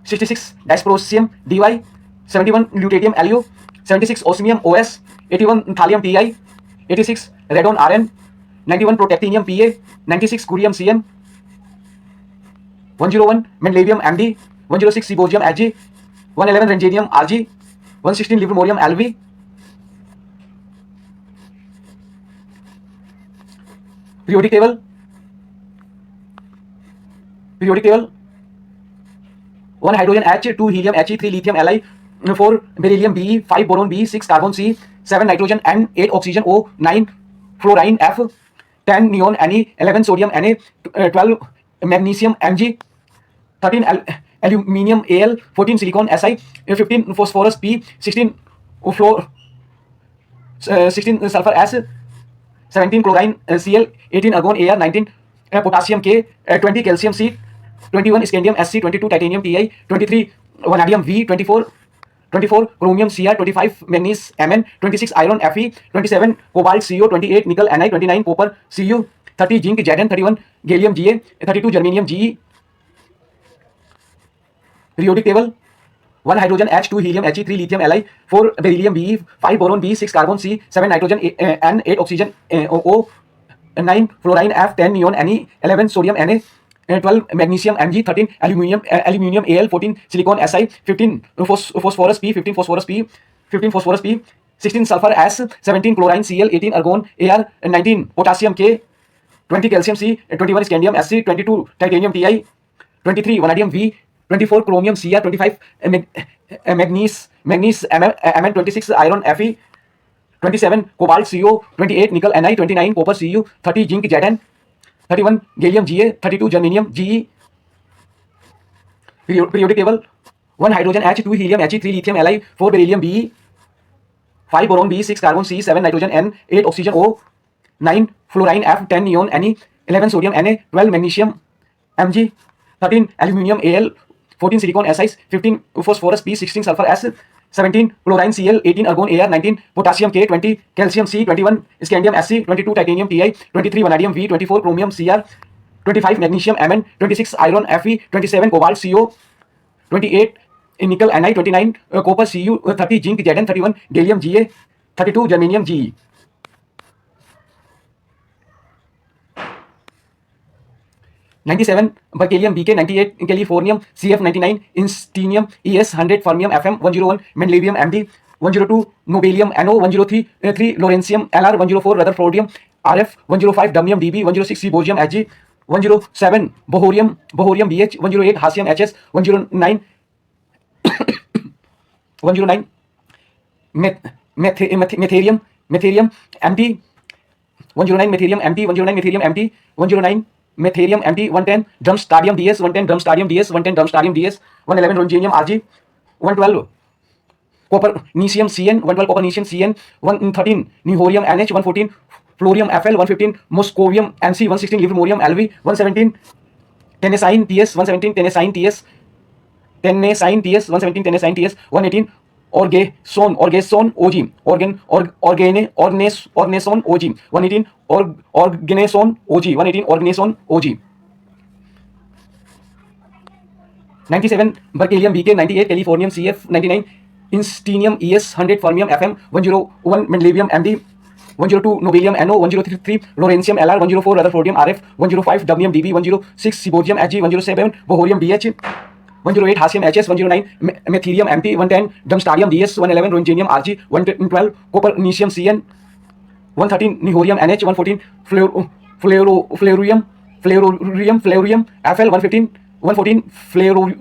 66 dysprosium Dy, 71 lutetium Lu, 76 osmium Os, 81 thallium Ti, 86 radon Rn, 91 protactinium Pa, 96 curium Cm, 101 mendelevium Md, 106 seaborgium Hg, 111 rhenium Rg, 116 livermorium Lv, 'Periodic table: 1 hydrogen H, 2 helium He, 3 lithium Li, 4 beryllium Be, 5 boron B, 6 carbon C, 7 nitrogen N, 8 oxygen O, 9 fluorine F, 10 neon Ne, 11 sodium Na, 12 magnesium Mg, 13 aluminium Al, 14 silicon Si, 15 phosphorus P, 16 sulfur S, 17 chlorine Cl, 18 argon Ar, 19 potassium K, 20 calcium C, 21 scandium Sc, 22 titanium Ti, 23 vanadium V, 24 chromium Cr, 25 manganese Mn, 26 iron Fe, 27 cobalt Co, 28 nickel Ni, 29 copper Cu, 30 zinc Zn, 31 gallium Ga, 32 germanium Ge. Periodic table: 1 hydrogen H, 2 helium He, 3 lithium Li, 4 beryllium Be, 5 boron B, 6 carbon C, 7 nitrogen N, 8 oxygen O, 9 fluorine F, 10 neon Ne, 11 sodium Na, 12 magnesium Mg, 13 aluminium Al, 14 silicon Si, 15 phosphorus P, 15 phosphorus P, 16 sulfur S, 17 chlorine Cl, 18 argon Ar, 19 potassium K, 20 calcium C, 21 scandium Sc, 22 titanium Ti, 23 vanadium V, 24 chromium Cr, 25 magnesium Mn, 26 iron Fe, 27 cobalt Co, 28 nickel Ni, 29 copper Cu, 30 zinc Zn, 31 gallium Ga, 32 germanium Ge. Periodic table: 1 hydrogen H, 2 helium He, 3 lithium Li, 4 beryllium Be, 5 boron B, 6 carbon C, 7 nitrogen N, 8 oxygen O, 9 fluorine F, 10 neon Ne, 11 sodium Na, 12 magnesium Mg, 13 aluminium Al, 14 silicon Si, 15 phosphorus P, 16 sulfur S, 17 chlorine Cl, 18 argon Ar, 19 potassium K, 20 calcium C, 21 scandium Sc, 22 titanium Ti, 23 vanadium V, 24 chromium Cr, 25 magnesium Mn, 26 iron Fe, 27 cobalt Co, 28 nickel Ni, 29 copper Cu, 30 zinc Zn, 31 gallium Ga, 32 germanium Ge. 97 berkelium Bk, 98 californium Cf, 99 instantinium Es, 100 fermium Fm, 101 mendelevium Md, 102 nobelium No, 103 lawrencium Lr, 104 rutherfordium Rf, 105 dubnium Db, 106 cesium Hg, 107 bohorium Bh, 108 hassium Hs, 109 metherium Md, 109 metherium Md, 109 metherium Md, 109 metherium Md, 110 drumstadium Ds, 110 drumstadium Ds, 110 drumstadium Ds, 111 rhodium Rg, 112 copernicium Cn, 112 copernicium Cn, 113 nihorium Nh, 114 fluorium Fl, 115 moscovium Mc, 116 livermorium Lv, 117 tennessine Ts, 117 tennessine Ts, 117 Ts, 118 orgason Og, organeson Og, 118 organeson Og, 118 organeson Og. 97 berkelium Bk, 98 californium Cf, 99 instantinium Es, 100 fermium Fm, 101 mendelevium Md, 102 nobelium No, 103 lawrencium Lr, 104 rutherfordium Rf, 105 dubnium Db, 106 cesium Hg, 107 bohorium Bh, 108 hassium Hs, 109 metherium Mp, 110 drumstadium Ds, 111 rhodium Rg, 112 copernicium Cn, 113 nihorium Nh, 114 fluorium Fl, 114 flerovium,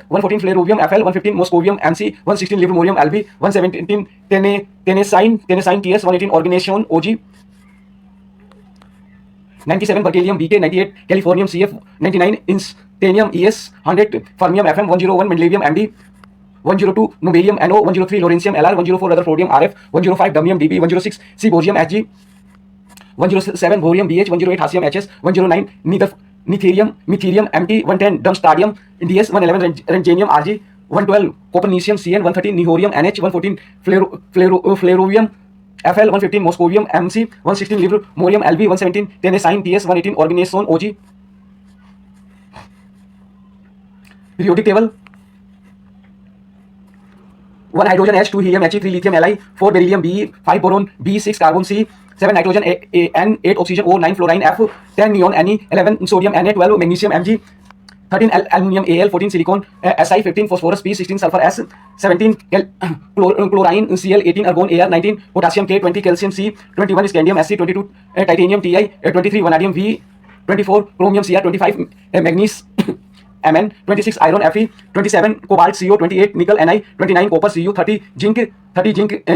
114 flerovium Fl, 115 moscovium Mc, 116 livermorium Lv, 117 tennessine Ts, 118 organeson Og. 97 berkelium Bk, 98 californium Cf, 99 instantinium Es, 100 fermium Fm, 101 mendelevium Md, 102 nobelium No, 103 lawrencium Lr, 104 rutherfordium Rf, 105 dubnium Db, 106 cesium Hg, 107 bohorium Bh, 108 hassium Hs, 109 metherium Md, 110 drumstadium Ds, 111 rhodium Rg, 112 copernicium Cn, 113 nihorium Nh, 114 flerovium Fl, 115 moscovium Mc, 116 livermorium Lv, 117 tennessine Ts, 118 organeson Og. Periodic table: 1 hydrogen H, 2 helium He, 3 lithium Li, 4 beryllium Be, 5 boron B, 6 carbon C, 7 nitrogen N, 8 oxygen O, 9 fluorine F, 10 neon Ne, 11 sodium Na, 12 magnesium Mg, 13 aluminium Al, 14 silicon Si, 15 phosphorus P, 16 sulfur S, 17 chlorine Cl, 18 argon Ar, 19 potassium K, 20 calcium C, 21 scandium Sc, 22 titanium Ti, 23 vanadium V, 24 chromium Cr, 25 magnesium Mn, 26 iron Fe, 27 cobalt Co, 28 nickel Ni, 29 copper Cu, 30 zinc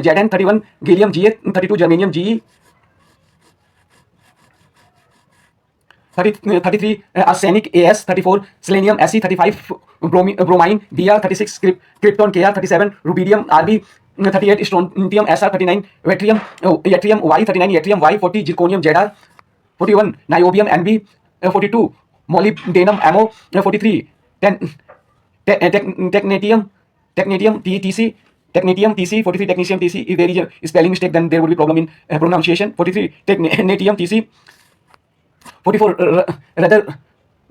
Zn, 31 gallium Ga, 32 germanium Ge, 33 arsenic As, 34 selenium Sc, 35 bromine Br, 36 krypton Kr, 37 rubidium Rb, 38 strontium Sr, 39 yttrium Y, 39 yttrium Y, 40 zirconium Zr, 41 niobium Nb, 42 molybdenum Mo, 43 technetium Tc, 43 technetium Tc. If there is a spelling mistake, then there would be problem in pronunciation. 43 technetium Tc, 44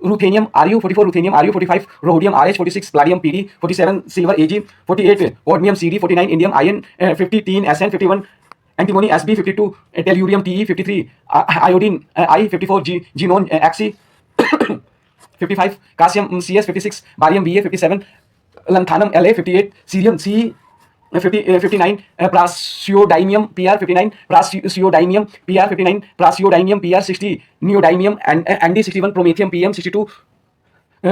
ruthenium Ru, 44 ruthenium Ru, 45 rhodium Rh, 46 palladium Pd, 47 silver Ag, 48 cadmium Cd, 49 indium Iron, 50 tin Sn, 51 antimony Sb, 52 tellurium Te, 53 iodine I, 54 xenon Xc, 55 calcium Cs, 56 barium Ba, 57 lanthanum La, 58 cerium C, 59 prasiodium Pr 59 prasiodium Pr 59 prasiodium Pr 60 neodymium and Nd 61 promethium Pm 62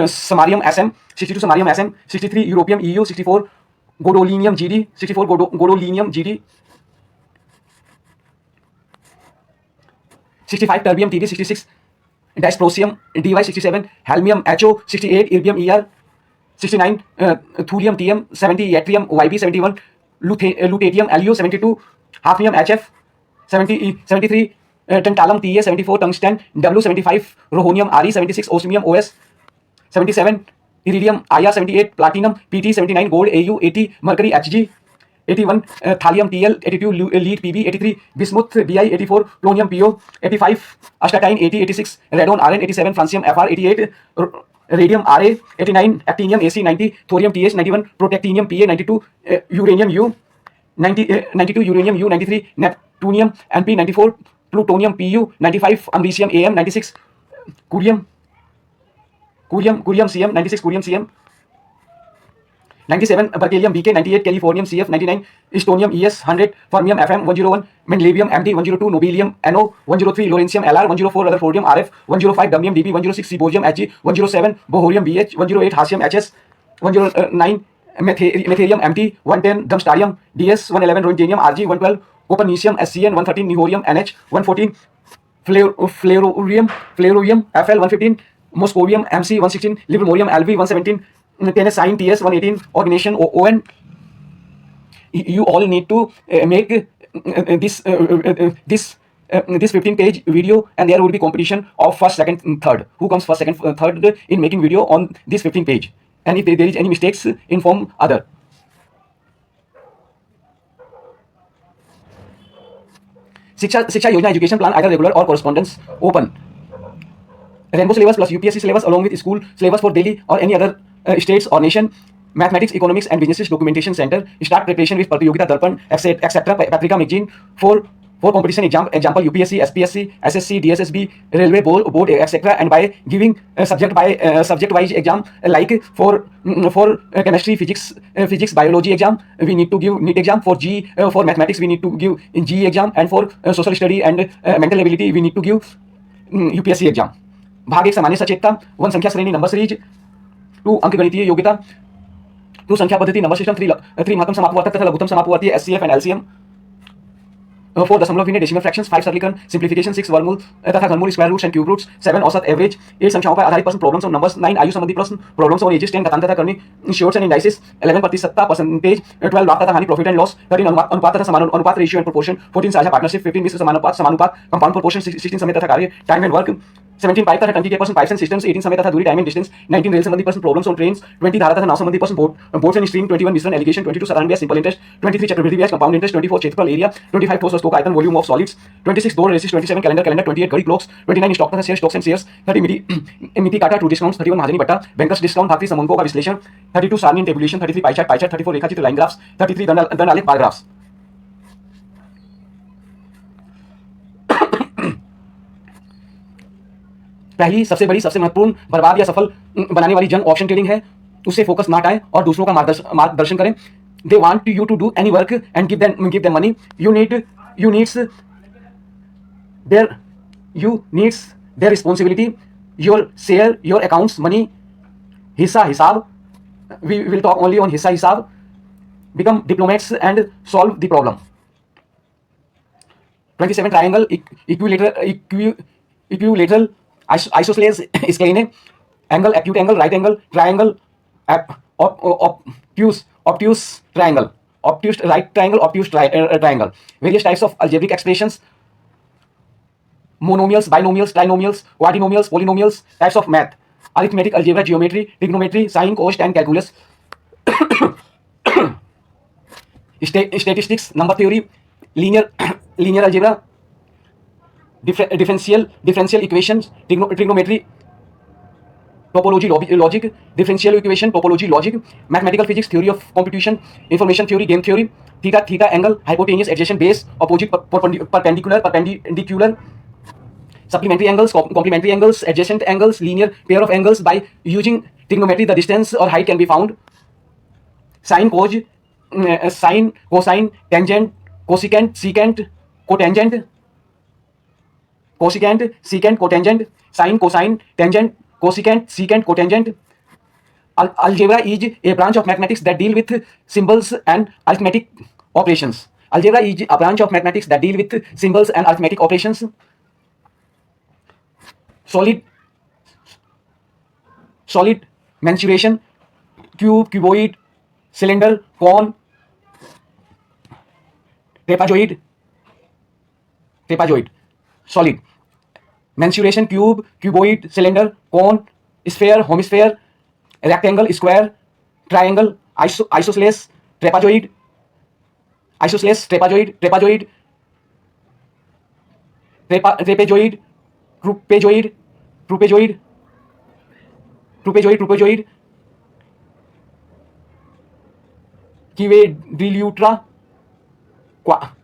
samarium Sm 62 samarium Sm 63 europium Eu 64 gadolinium Gd 64 gadolinium Gd 65 terbium Tb 66 dysprosium Dy 67 helmium Ho 68 erbium Er 69 thurium Tm 70 yttrium Yb 71 lutetium Lu 72 hafnium Hf 73 tantalum Ta 74 tungsten W 75 rohonium Re 76 osmium Os 77 iridium Ir 78 platinum Pt 79 gold Au 80 mercury Hg 81 thallium Tl 82 lead Pb 83 bismuth Bi 84 polonium Po 85 astatine 80 86 radon Rn 87 francium Fr 88 radium Ra 89 actinium Ac 90 thorium Th 91 protactinium Pa 92 uranium U 92 uranium U 93 neptunium Np 94 plutonium Pu 95 americium Am 96 curium Cm 96 curium Cm 97 berkelium Bk 98 californium Cf 99 stonium Es 100 fermium Fm 101 magnesium Md 102 nobelium No 103 lawrencium Lr 104 rutherfordium Rf 105 damium Db 106 symposium Hg 107 bohorium Bh 108 hassium Hs 109 metherium Mt 110 dumstarium Ds 111 roentgenium Rg 112 copernicium Scn 113 nihorium Nh 114 fleurium Fl 115 moscovium Mc 116 livermorium Lv 117 tennessine Ts 118 ordination On. You all need to make this 15-page video, and there will be competition of first, second, third. Who comes first, second, third in making video on this 15 page? And if there is any mistakes, inform other. शिक्षा योजना education plan either regular और correspondence open rainbow syllabus plus UPSC syllabus along with school syllabus for Delhi or any other states or nation. Mathematics, economics and businesses documentation center. Start preparation with Pratiyogita Darpan, etc. Patrika magazine for competition example UPSC, SPSC, SSC, DSSB, Railway Board, etc. And by giving subject wise exam like for chemistry, physics, biology exam we need to give NEET exam. For for mathematics we need to give GE exam, and for social study and mental ability we need to give UPSC exam. भाग एक सामान्य सचेतता, 1 संख्या श्रेणी number series, 2 अंकगणितीय योग्यता, 2 संख्या पद्धति number system, 3 महत्तम समापवर्तक तथा लघुत्तम समापवर्तीय SCF एंड LCM, 4 दशमलव भिन्न डेसिमल फ्रैक्शंस, 5 सरलीकरण सिंप्लीफिकेशन, 6 वर्गमूल तथा घनमूल square roots and cube roots, 7 औसत एवरेज, 8 संख्याओं पर आधारित प्रश्न प्रॉब्लम्स ऑन नंबर्स, 9 आयु संबंधी प्रश्न प्रॉब्लम्स ऑन एजेस, 10 गतांतर करनी श्योर्स एंड इंडाइसिस, 11 प्रतिशतता परसेंटेज, 12 लाभ तथा हानि प्रॉफिट एंड लॉस, 13 अनुपात तथा समानुपात रेशियो एंड प्रोपोर्शन, 14 साझा पार्टनरशिप, 15 मिश्र समानुपात कंपाउंड प्रोपोर्शन, 16 समय तथा कार्य टाइम एंड वर्क, 17 पाइप तथा टंकी के पर्सन पाइप्स एंड सिस्टम्स, 18 समय तथा दूरी टाइम एंड डिस्टेंस, 19 रेल संबंधी पर्सन प्रॉब्लम्स ऑन ट्रेन्स, 20 धारा तथा नाव संबंधी पर्सन बोट्स एंड स्ट्रीम, 21 मिश्रण एलिगेशन, 22 साधारण ब्याज सिंपल इंटरेस्ट, 23 चक्रवृद्धि ब्याज कंपाउंड इंटरेस्ट, 24 क्षेत्रफल एरिया, 25 ठोस वस्तुओं का आयतन वॉल्यूम ऑफ सॉलिड्स, 26 दौड़ रेसिस, 27 कैलेंडर, 28 घड़ी क्लॉक्स, 29 स्टॉक तथा शेयर स्टॉक्स एंड शेयर्स, 30 मिति काटा टू डिस्काउंट्स, 31 महाजनी बट्टा बैंकर्स डिस्काउंट, 33 समूहों का विश्लेषण, 32 सारणी टेबुलेशन, 33 पाई चार्ट, 34 रेखाचित्र लाइन ग्राफ्स, 33 दंड आलेख बार ग्राफ्स. पहली सबसे बड़ी सबसे महत्वपूर्ण बर्बाद या सफल बनाने वाली जंग ऑप्शन ट्रेडिंग है. उससे फोकस ना हटाएं और दूसरों का मार्गदर्शन करें. They want you to do any work and give them money. You needs their responsibility, your share, your accounts, money, हिसाब. We will talk only on हिसाब. Become diplomats and solve the problem. 27 triangle equilateral isosceles scalene angle, acute angle, right angle, triangle, obtuse triangle, obtuse right triangle, obtuse triangle. Various types of algebraic expressions, monomials, binomials, trinomials, quadrinomials, polynomials. Types of math: arithmetic, algebra, geometry, trigonometry, sine, cos, tan, calculus. Statistics, number theory, linear algebra, differential equations, trigonometry, topology, logic, differential equation, topology, logic, mathematical physics, theory of computation, information theory, game theory, theta angle, hypotenuse, adjacent, base, opposite, perpendicular, supplementary angles, complementary angles, adjacent angles, linear pair of angles. By using trigonometry, the distance or height can be found. Sine, cos, sine, cosine, tangent, cosecant, secant, cotangent, cosecant, secant, cotangent, sine, cosine, tangent, cosecant, secant, cotangent. Algebra is a branch of mathematics that deal with symbols and arithmetic operations. Algebra is a branch of mathematics that deal with symbols and arithmetic operations. Solid, mensuration, cube, cuboid, cylinder, cone, trapezoid. Solid, mensuration, cube, cuboid, cylinder, cone, sphere, hemisphere, rectangle, square, triangle, isosceles, trapezoid, trapezoid, quadrilutra,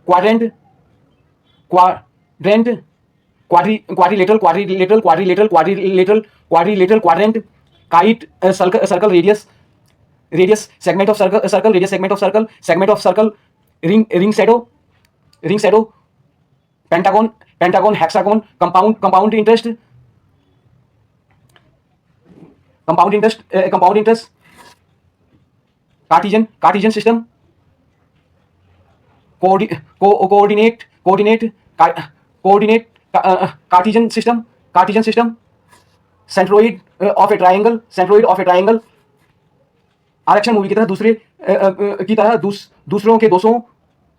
quadrant, quadrilateral, quadrant, kite, circle, radius, segment of circle, segment of circle, ring shadow, pentagon, hexagon, compound interest, Cartesian system, coordinate, Cartesian system, centroid of a triangle, आरक्षण movie की तरह दूसरों के दोषों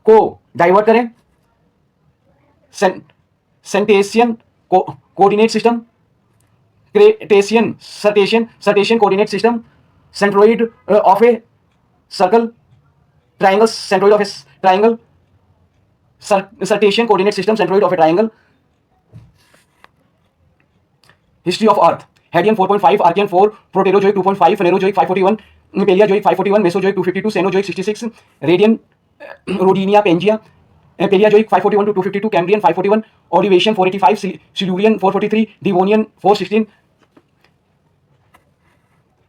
को divert करें. Cartesian coordinate system, Cartesian Cartesian coordinate system, centroid of a circle, triangle, centroid of a triangle, Cartesian coordinate system, centroid of a triangle. History of Earth, Hadean 4.5, Archean 4, Proterozoic 2.5, Phanerozoic 541, Paleozoic 541, Mesozoic 252, Cenozoic 66, रेडियन, Rodinia, Pangaea, Paleozoic 541 to 252, Cambrian 541, Ordovician 485, Silurian 443, Devonian 416,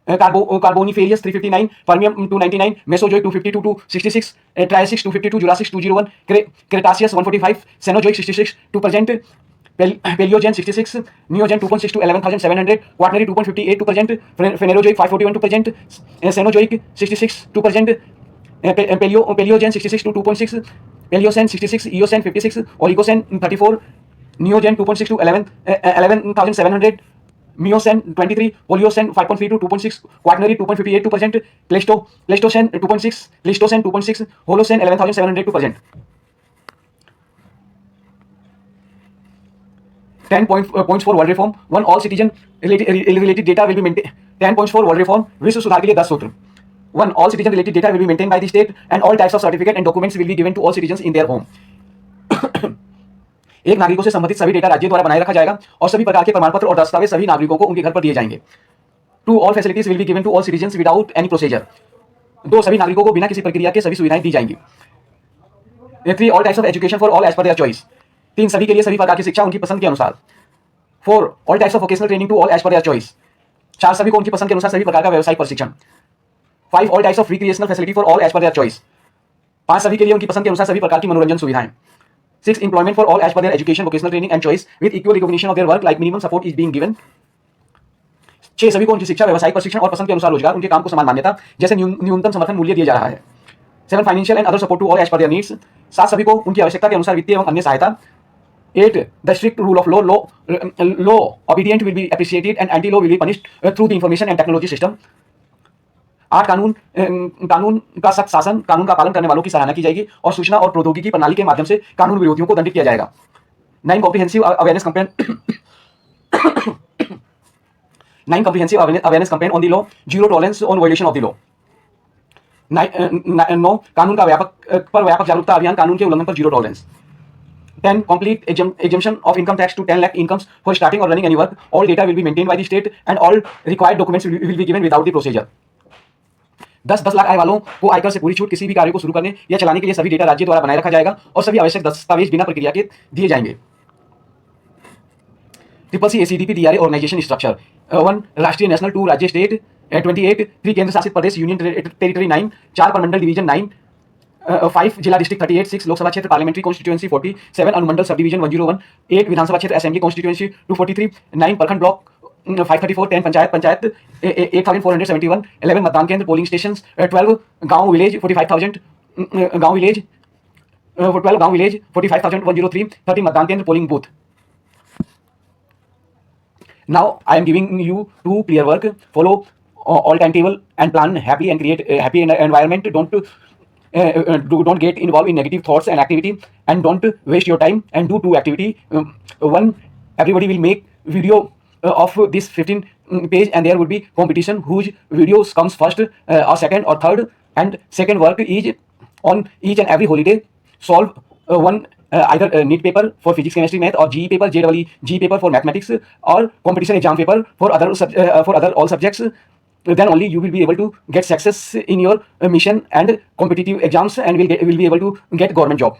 Carboniferous 359, पर्मियम 299, Mesozoic 252 to 66, Triassic 252, Jurassic 201, क्रेटासियस 145, Cenozoic 66 2%, पेलियोजेन 66, Neogen 2.6 to 11,700, quaternary 2.58 2%, फेनेरोजोइक 541 2%, Cenozoic 66 2%, पेलियोजेन 66 to 2.6, पेलियोसेन 66, इयोसेन 56, ओलिगोसेन 34, Neogen 2.6 to 11,700, मियोसेन 23, पोलियोसेन 5.3 to 2.6, quaternary 2.58 2%, प्लेस्टोसेन 2.6, प्लीस्टोसेन 2.6, होलोसेन 11,700 2%. 10 points for world reform. 1. All citizen related data will be maintained. 10 points for world reform. विश्व सुधार के लिए 10 सूत्र. 1. All citizen related data will be maintained by the state and all types of certificate and documents will be given to all citizens in their home. एक नागरिकों से संबंधित सभी डेटा राज्य द्वारा बनाए रखा जाएगा और सभी प्रकार के प्रमाण पत्र और दस्तावेज सभी नागरिकों को उनके घर पर दिए जाएंगे. 2. All facilities will be given to all citizens without any procedure. 2. सभी नागरिकों को बिना किसी प्रक्रिया के सभी सुविधाएं दी जाएंगी. 3. All types of education for all as per their choice. 3. सभी के लिए सभी प्रकार की शिक्षा उनकी पसंद के अनुसार. 4. All types of vocational training to all as per their choice. 4. सभी को उनकी पसंद के अनुसार सभी प्रकार का व्यवसायिक प्रशिक्षण. 5. All types of recreational facility for all as per their choice. 5. सभी के लिए उनकी पसंद के अनुसार सभी प्रकार की मनोरंजन सुविधाएं. 6. Employment for all as per their education, vocational training and choice with equal recognition of their work like minimum support is being given. 6. सभी को उनकी शिक्षा, व्यवसायिक प्रशिक्षण और पसंद के अनुसार रोजगार, उनके काम को समान मान्यता जैसे न्यूनतम समर्थन मूल्य दिया जा रहा है. 7. Financial and other support to all as per their needs. 7. सभी को उनकी आवश्यकता के अनुसार वित्तीय एवं अन्य सहायता. 8. The strict rule of law obedient will be appreciated and anti-law will be punished through the information and technology system. 8. कानून का सख्त शासन, कानून का पालन करने वालों की सराहना की जाएगी और सूचना और प्रौद्योगिकी प्रणाली के माध्यम से कानून विरोधियों को दंडित किया जाएगा. 9. Comprehensive awareness campaign on the law, zero tolerance on violation of the law. 9. कानून का व्यापक जागरूकता अभियान, कानून के उल्लंघन पर zero tolerance. 10. Complete exemption of income tax to 10 lakh incomes for starting or running any work. All data will be maintained by the state and all required documents will be given without the procedure. 10 lakh आय वालों को आयकर से पूरी छूट. किसी भी कार्य को शुरू करने या चलाने के लिए सभी डेटा राज्य द्वारा बनाए रखा जाएगा और सभी आवश्यक दस्तावेज बिना प्रक्रिया के दिए जाएंगे. CCC ACDP DRA organisation structure. 1. राष्ट्रीय नेशनल. 2. राज्य स्टेट. 28. 3. केंद्र शासित प्रदेश यूनियन टेरिटरी. 9. 4. परमंडल डिवीजन. 9. 5 जिला डिस्ट्रिक्ट 38, 6 लोकसभा क्षेत्र पार्लियामेंट्री कॉन्स्टिट्यूएंसी 47 अनुमंडल सब डिवीजन 101, 8 विधानसभा क्षेत्र असेंबली कॉन्स्टिट्यूएंसी 243, 9 प्रखंड ब्लॉक 534, 10 पंचायत 8471, 11 मतदान केंद्र पोलिंग स्टेशन 12 गांव विलेज 45,000 गांव विलेज 12 गांव विलेज 45,103, 30 मतदान केंद्र polling booth. Now I am giving you 2 clear work. Follow all timetable and plan happily and create a happy environment. Don't get involved in negative thoughts and activity, and don't waste your time and do 2 activity. One, everybody will make video of this 15 page, and there will be competition whose videos comes first or second or third. And second work is on each and every holiday solve one either NEET paper for physics, chemistry, math, or GE paper, JEE paper for mathematics, or competition exam paper for other all subjects. Then only you will be able to get success in your mission and competitive exams, and will be able to get government job.